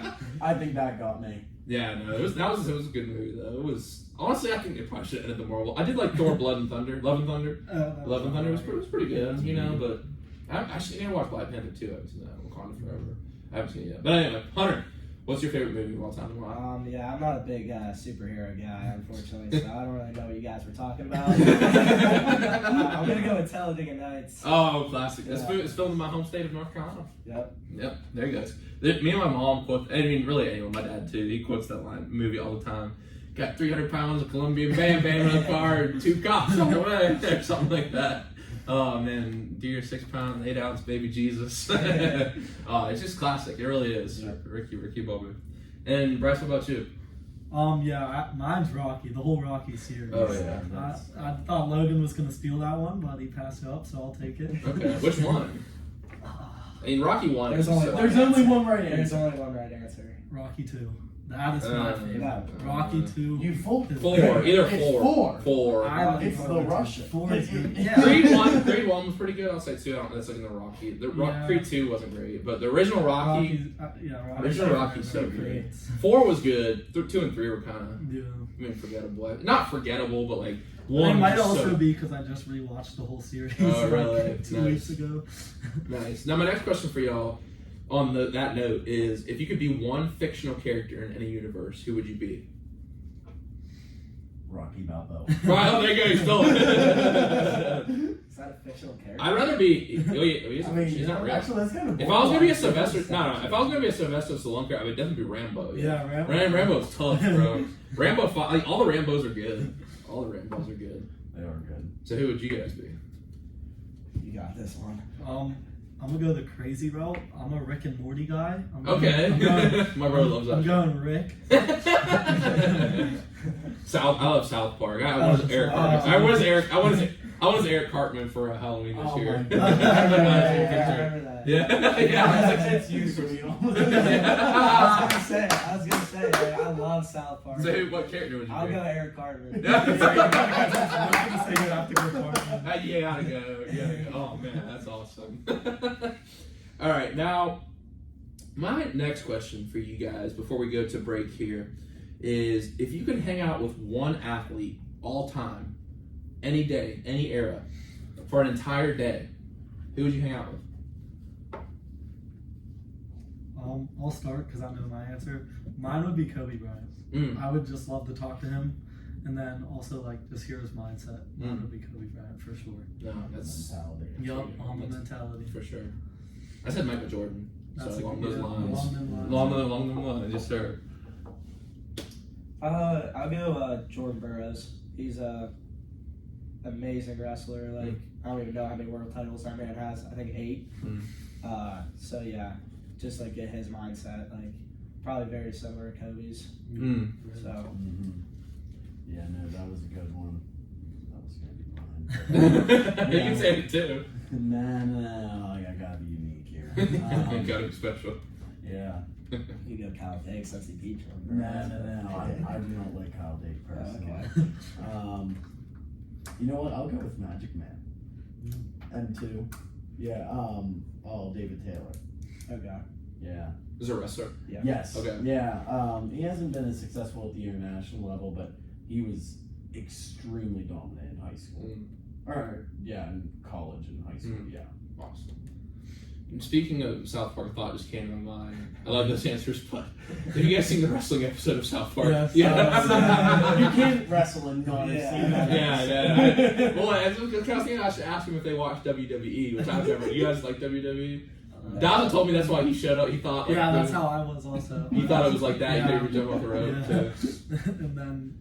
now. I think that got me. Yeah, no, it was a good movie though. It was honestly, I think it probably should have ended the Marvel. I did like Thor: Blood and Thunder, Love and Thunder. Love and Thunder was pretty good, you know. But I actually need to watch Black Panther too. I haven't seen that. Wakanda Forever. I haven't seen it yet. But anyway, Hunter, What's your favorite movie of all time and why? Yeah, I'm not a big superhero guy, unfortunately, so I don't really know what you guys were talking about. I'm gonna go with Talladega Nights. Oh, classic. Yeah. It's filmed in my home state of North Carolina. Yep. Yep, there you go. Me and my mom quote, I mean, really anyone, my dad too, he quotes that movie all the time. Got 300 pounds of Colombian bam in the car, and 2 cops on the way, or something like that. Oh man, dear 6 pound, 8 ounce baby Jesus. Oh, it's just classic. It really is. Yeah. Ricky Bobby. And Bryce, what about you? Mine's Rocky, the whole Rocky series. Oh yeah. I thought Logan was gonna steal that one, but he passed it up, so I'll take it. Okay, which one? I mean, Rocky 1. There's only one right answer. There's only one right answer. Rocky 2. That is my favorite. no. Rocky 2. You fooled him. 4. Either It's 4. 4. I like It's the Rocky 2. Russian. 4 is good. Yeah. Creed 1 was pretty good. I'll say 2. That's like in the Rocky. Yeah. Creed 2 wasn't great, but the original Rocky. Original Rocky's so good. 4 was good. 2 and 3 were kind of, Yeah. forgettable. Not forgettable, but like It 1 might was also so be because I just rewatched the whole series Oh, really? like 2 Nice. weeks ago. nice. Now my next question for y'all, on that note, is if you could be one fictional character in any universe, who would you be? Rocky Balboa. Right, oh, there you go. You stole it. Is that a fictional character? I'd rather be. She's not real. Actually, that's kind of. If I was gonna be a Sylvester, If I was gonna be a Sylvester Stallone character, I would definitely be Rambo. Yeah, Rambo. Rambo's tough, bro. Rambo fought. Like, all the Rambos are good. All the Rambos are good. They are good. So who would you guys be? You got this one. I'm gonna go the crazy route. I'm a Rick and Morty guy. Okay. My brother loves that. I'm going Rick. I love South Park. I was Eric Cartman. I was Eric Cartman for Halloween this Oh year. my Yeah, I remember that. Yeah. It's you, so you know. I was gonna say, like, I love South Park. So what character would you I'll be? go Eric Cartman. Yeah. You You gotta go. Oh man, that's awesome. All right, now my next question for you guys before we go to break here is if you could hang out with one athlete all time, any day, any era, for an entire day, who would you hang out with? I'll start because I know my answer. Mine would be Kobe Bryant. Mm. I would just love to talk to him, and then also like just hear his mindset. Mine Mm. would be Kobe Bryant for sure. No, that's Mentality. Yup, on the mentality. for sure. I said Michael Jordan. That's So a along good- those yeah, lines. along them lines. Along them lines, yes sir. I'll go Jordan Burroughs. He's a amazing wrestler. Like I don't even know how many world titles that man has. I think 8. So yeah, just like get his mindset. Like probably very similar to Kobe's. Mm. So Mm-hmm. Yeah, no, that was a good one. That was gonna be mine. You can say it too. No, I gotta be unique here. Gotta be special. Yeah. you go Kyle Dake since he beat Jordan No, Burroughs. I do not like Kyle Dake personally. Okay. You know what? I'll go with Magic Man. M2. Yeah. David Taylor. Okay. Yeah. Is a wrestler. Yeah. Yes. Okay. Yeah. He hasn't been as successful at the international level, but he was extremely dominant in high school. Or in college and high school. Mm. Yeah. Awesome. And speaking of South Park, a thought just came to my mind. I love those answers, but have you guys seen the wrestling episode of South Park? Yes. Yeah. You can't wrestle and not have seen that. Yeah. Well, I was thinking I should ask him if they watched WWE, which I've never. You guys like WWE? Dawson told me that's why he showed up. He thought. Yeah, that's how I was also. He thought it was like that. Yeah. He didn't jump off the rope. Yeah. So. And then,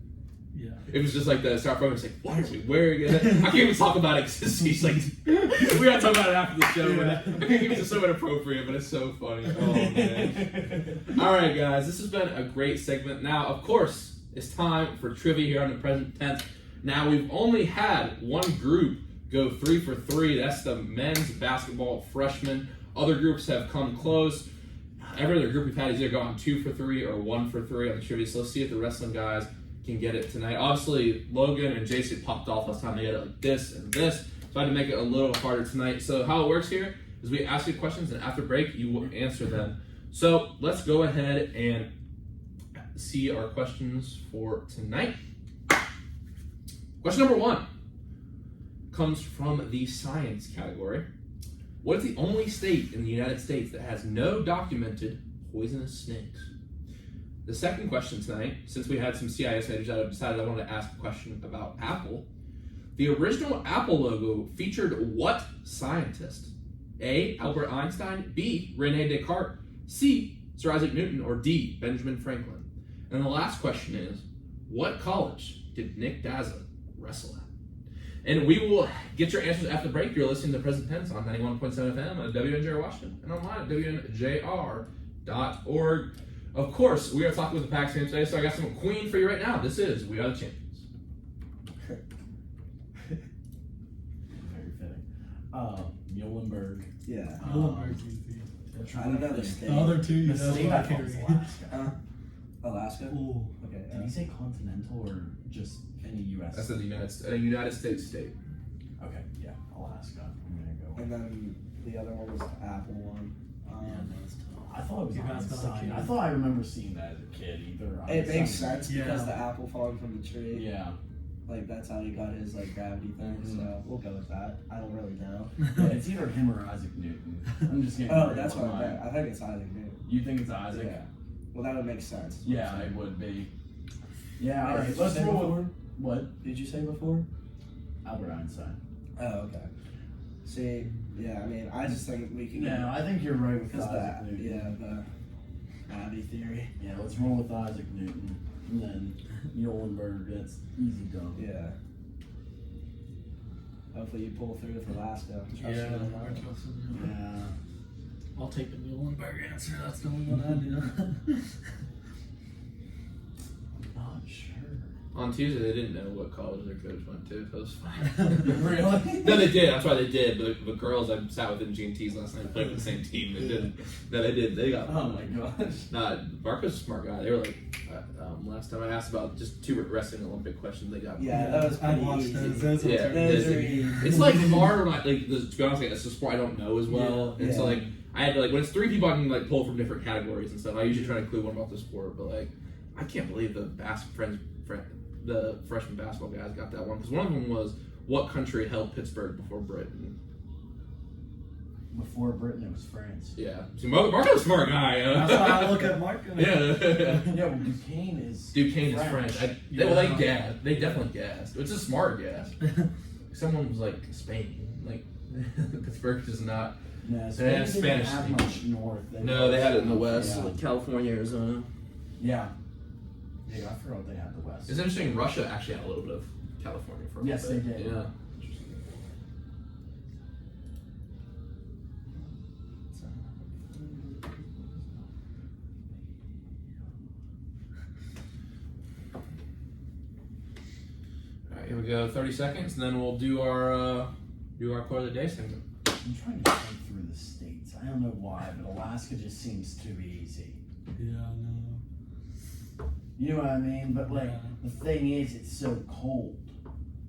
yeah. It was just like the South Park was like, why are we wearing it? I can't even talk about it because he's like, we gotta talk about it after the show. Yeah. But I think it was just so inappropriate, but it's so funny. Oh man. All right, guys, this has been a great segment. Now, of course, it's time for trivia here on the present tense. Now, we've only had one group go 3 for 3. That's the men's basketball freshmen. Other groups have come close. Every other group we've had has either gone 2 for 3 or 1 for 3 on the trivia. So let's see if the wrestling guys can get it tonight. Obviously, Logan and Jason popped off last time. They got it like this and this. So I had to make it a little harder tonight. So how it works here is we ask you questions, and after break, you will answer them. So let's go ahead and see our questions for tonight. Question number 1 comes from the science category. What is the only state in the United States that has no documented poisonous snakes? The second question tonight, since we had some CIS majors out, I decided I wanted to ask a question about Apple. The original Apple logo featured what scientist? A. Albert Einstein, B. René Descartes, C. Sir Isaac Newton, or D. Benjamin Franklin? And the last question is, what college did Nick Daza wrestle at? And we will get your answers after the break. You're listening to Present Tense on 91.7 FM at WNJR Washington and online at WNJR.org. Of course, we are talking with the Pack team today, so I got some Queen for you right now. This is We Are the Champions. Very fitting. Muhlenberg. Yeah. Muhlenberg's easy. I don't know the state. The other two, you The know, state I I thought was carry. Alaska. Alaska? Ooh. Okay. Did he say continental or just any U.S.? That's in the United States state. Okay, yeah, Alaska. I'm gonna go. And then the other one was the Apple one. I thought it was You guys got a Einstein. kid. I thought I remember seeing that as a kid. Either It makes Einstein- sense Yeah. because the apple falling from the tree. Yeah, Like that's how he got his like gravity thing. Mhm. So we'll go with that. I don't really know. yeah, it's either him or Isaac Newton. I'm just getting. Oh, rid of that's what mine. I think it's Isaac Newton. You think it's Isaac? Yeah. Well, that would make sense. Yeah, it would be. Yeah, all Did right. you Let's say roll before? with what? Did you say before? Albert Einstein. Oh, okay. See, yeah, I mean, I just think we can. No, I think you're right with because Isaac the Newton. the gravity theory. Yeah, let's roll with Isaac Newton. And then Muhlenberg, that's easy done. Yeah. Hopefully you pull through with Alaska. Trust Yeah, me on I that. trust him. Yeah. I'll take the Muhlenberg answer. That's the only one I do. I'm not sure. On Tuesday, they didn't know what college their coach went to, so it was fine. Really? No, they did. That's why they did. But the girls I sat with in G&Ts last night played with the same team. They didn't. No, they did. They got. Oh my gosh. Nah, Marko's a smart guy. They were like, last time I asked about just two wrestling Olympic questions, they got. Yeah, that was I pretty watched easy. those. Those are Yeah, Those it's- are easy. It's like hard when I, like, to be honest, like, it's a sport I don't know as well. Yeah. And so, Yeah. like, I had to, like, when it's three people, I can, like, pull from different categories and stuff. I usually try to clue one about the sport, but, like, I can't believe the the freshman basketball guys got that one. Because one of them was, what country held Pittsburgh before Britain? Before Britain, it was France. Yeah. See, Marko's a smart guy. That's how I look at Marko. Yeah. Yeah, well, Duquesne is. Duquesne is French. They gassed. They definitely gassed. It's a smart gas. Someone was like Spain. Like Pittsburgh does not. No, They Spain had didn't Spanish have teams. much north. No, they had it in the west, Yeah. like California, Arizona. Yeah. Yeah, I forgot they had the west. It's interesting. Russia actually had a little bit of California for a Yes, little they bit. did. Yeah. All right, here we go. 30 seconds, and then we'll do our quote of the day segment. I'm trying to think through the states. I don't know why, but Alaska just seems too easy. Yeah, no. You know what I mean? But like Yeah. the thing is, it's so cold.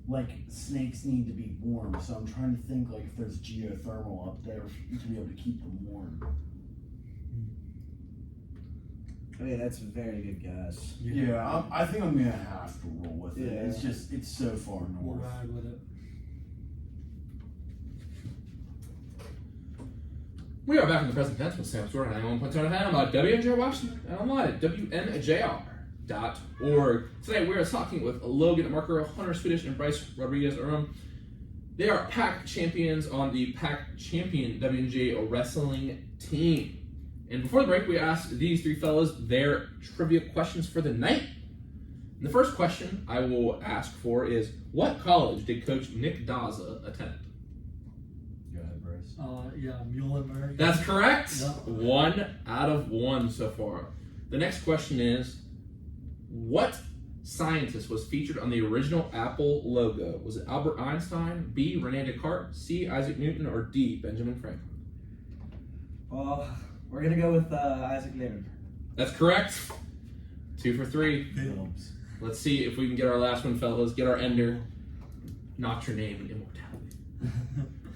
Like snakes need to be warm, so I'm trying to think like if there's geothermal up there to be able to keep them warm. I mean, that's a very good guess. Yeah, I think I'm gonna have to roll with it. Yeah. It's just it's so far We'll north. ride with it. We are back in the present tense with Sam Stewart on 91.7 FM on WNJR Washington and online at WNJR.org. Today we are talking with Logan, Marko, Hunter, Swedish, and Bryce Rodriguez-Uram. They are Pack champions on the Pack champion WNJ wrestling team. And before the break, we asked these three fellas their trivia questions for the night. And the first question I will ask for is, what college did Coach Nick Daza attend? Go ahead, Bryce. Yeah, Muhlenberg. That's correct. Yep. 1 out of 1 so far. The next question is, what scientist was featured on the original Apple logo? Was it Albert Einstein, B. René Descartes, C. Isaac Newton, or D. Benjamin Franklin? Well, we're gonna go with Isaac Newton. That's correct. 2 for 3. Phillips. Let's see if we can get our last one, fellas. Get our ender. Not your name and immortality.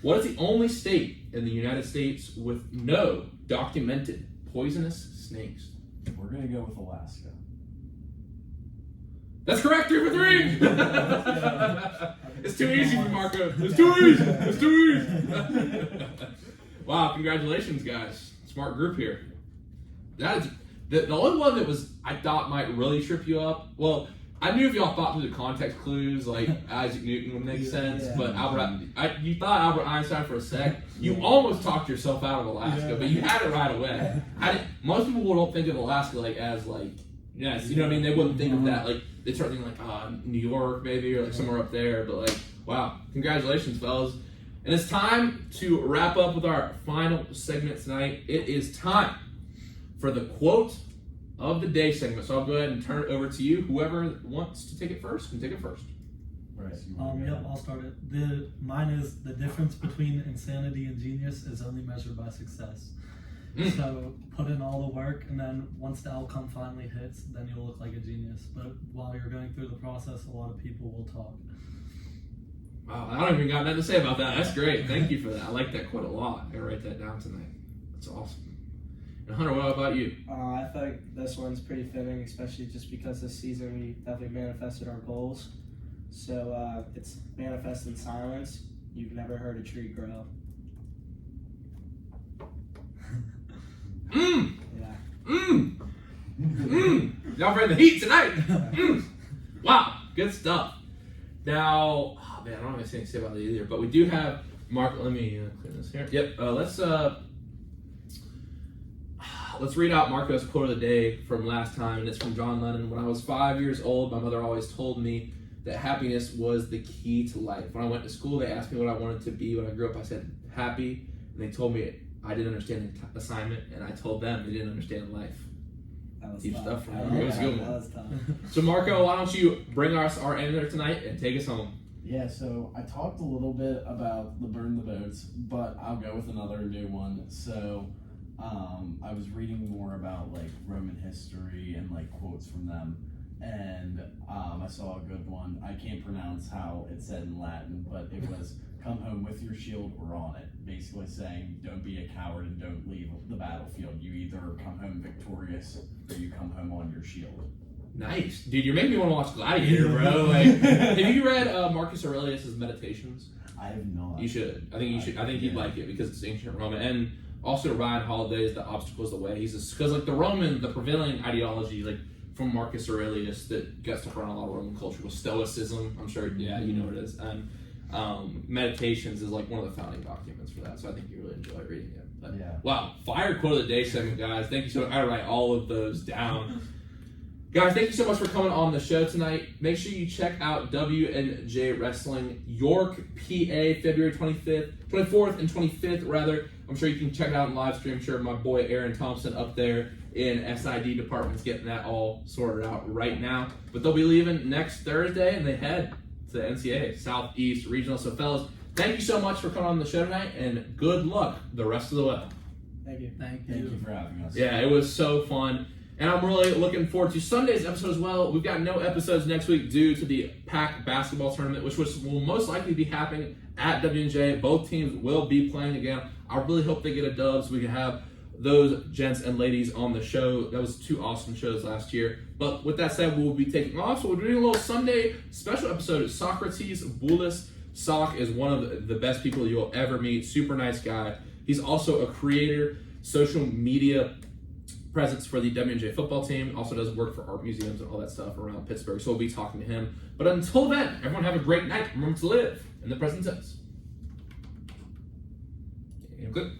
What is the only state in the United States with no documented poisonous snakes? We're gonna go with Alaska. That's correct, 3 for 3! It's too easy for Marko. It's too easy! It's too easy! Wow, congratulations, guys. Smart group here. The only one that I thought might really trip you up. Well, I knew if y'all thought through the context clues, like Isaac Newton would make sense, but you thought Albert Einstein for a sec. You almost talked yourself out of Alaska, but you had it right away. Most people don't think of Alaska as yes, you know what I mean? They wouldn't think of that. Like, they start thinking New York maybe, or somewhere up there. But wow, congratulations, fellas. And it's time to wrap up with our final segment tonight. It is time for the quote of the day segment. So I'll go ahead and turn it over to you. Whoever wants to take it first can take it first. Bryce, Yep, I'll start it. Mine is, the difference between insanity and genius is only measured by success. So put in all the work, and then once the outcome finally hits, then you'll look like a genius. But while you're going through the process, a lot of people will talk. Wow, I don't even got nothing to say about that. That's great. Thank you for that. I like that quote a lot. I gotta write that down tonight. That's awesome. And Hunter, what about you? I think this one's pretty fitting, especially just because this season we definitely manifested our goals. So it's manifest in silence. You've never heard a tree grow. Y'all bring the heat tonight. Wow, good stuff. Now, I don't have anything to say about it either, but we do have Marko. Let me clear this here. Yep. Let's read out Marko's quote of the day from last time, and it's from John Lennon. When I was 5 years old, my mother always told me that happiness was the key to life. When I went to school, they asked me what I wanted to be. When I grew up, I said happy, and they told me I didn't understand the assignment, and I told them they didn't understand life. That was Deep tough. stuff from Marko. It was a good That one. was tough. So Marko, why don't you bring us our ender tonight and take us home? Yeah, so I talked a little bit about the burn the boats, but I'll go with another new one. So I was reading more about Roman history and quotes from them, and I saw a good one. I can't pronounce how it said in Latin, but it was "Come home with your shield or on it," basically saying don't be a coward and don't leave the battlefield. You either come home victorious or you come home on your shield. Nice, dude. You're making me want to watch Gladiator, bro. Have you read Marcus Aurelius's Meditations? I have not. You should. I think you should. I think you'd like it because it's ancient Roman, and also Ryan Holiday's "The Obstacle Is the Way." He's because the prevailing ideology from Marcus Aurelius that got stuck around a lot of Roman culture was Stoicism. I'm sure, you know what it is. And Meditations is one of the founding documents for that. So I think you really enjoy reading it. But, Yeah. Wow, fire quote of the day segment, guys. Thank you so much. I write all of those down. Guys, thank you so much for coming on the show tonight. Make sure you check out W&J Wrestling York, PA, February 24th and 25th, rather. I'm sure you can check it out in live stream. I'm sure my boy Aaron Thompson up there in SID department's getting that all sorted out right now. But they'll be leaving next Thursday, and they head to the NCAA Southeast Regional. So, fellas, thank you so much for coming on the show tonight, and good luck the rest of the way. Thank you. Thank you for having us. Yeah, it was so fun. And I'm really looking forward to Sunday's episode as well. We've got no episodes next week due to the PAC basketball tournament, which will most likely be happening at W&J. Both teams will be playing again. I really hope they get a dub so we can have those gents and ladies on the show. That was 2 awesome shows last year. But with that said, we'll be taking off. So we're doing a little Sunday special episode. Socrates Boulis. Sock is one of the best people you'll ever meet. Super nice guy. He's also a creator, social media presence for the W&J football team. Also does work for art museums and all that stuff around Pittsburgh. So we'll be talking to him. But until then, everyone have a great night. Remember to live in the present tense. Good.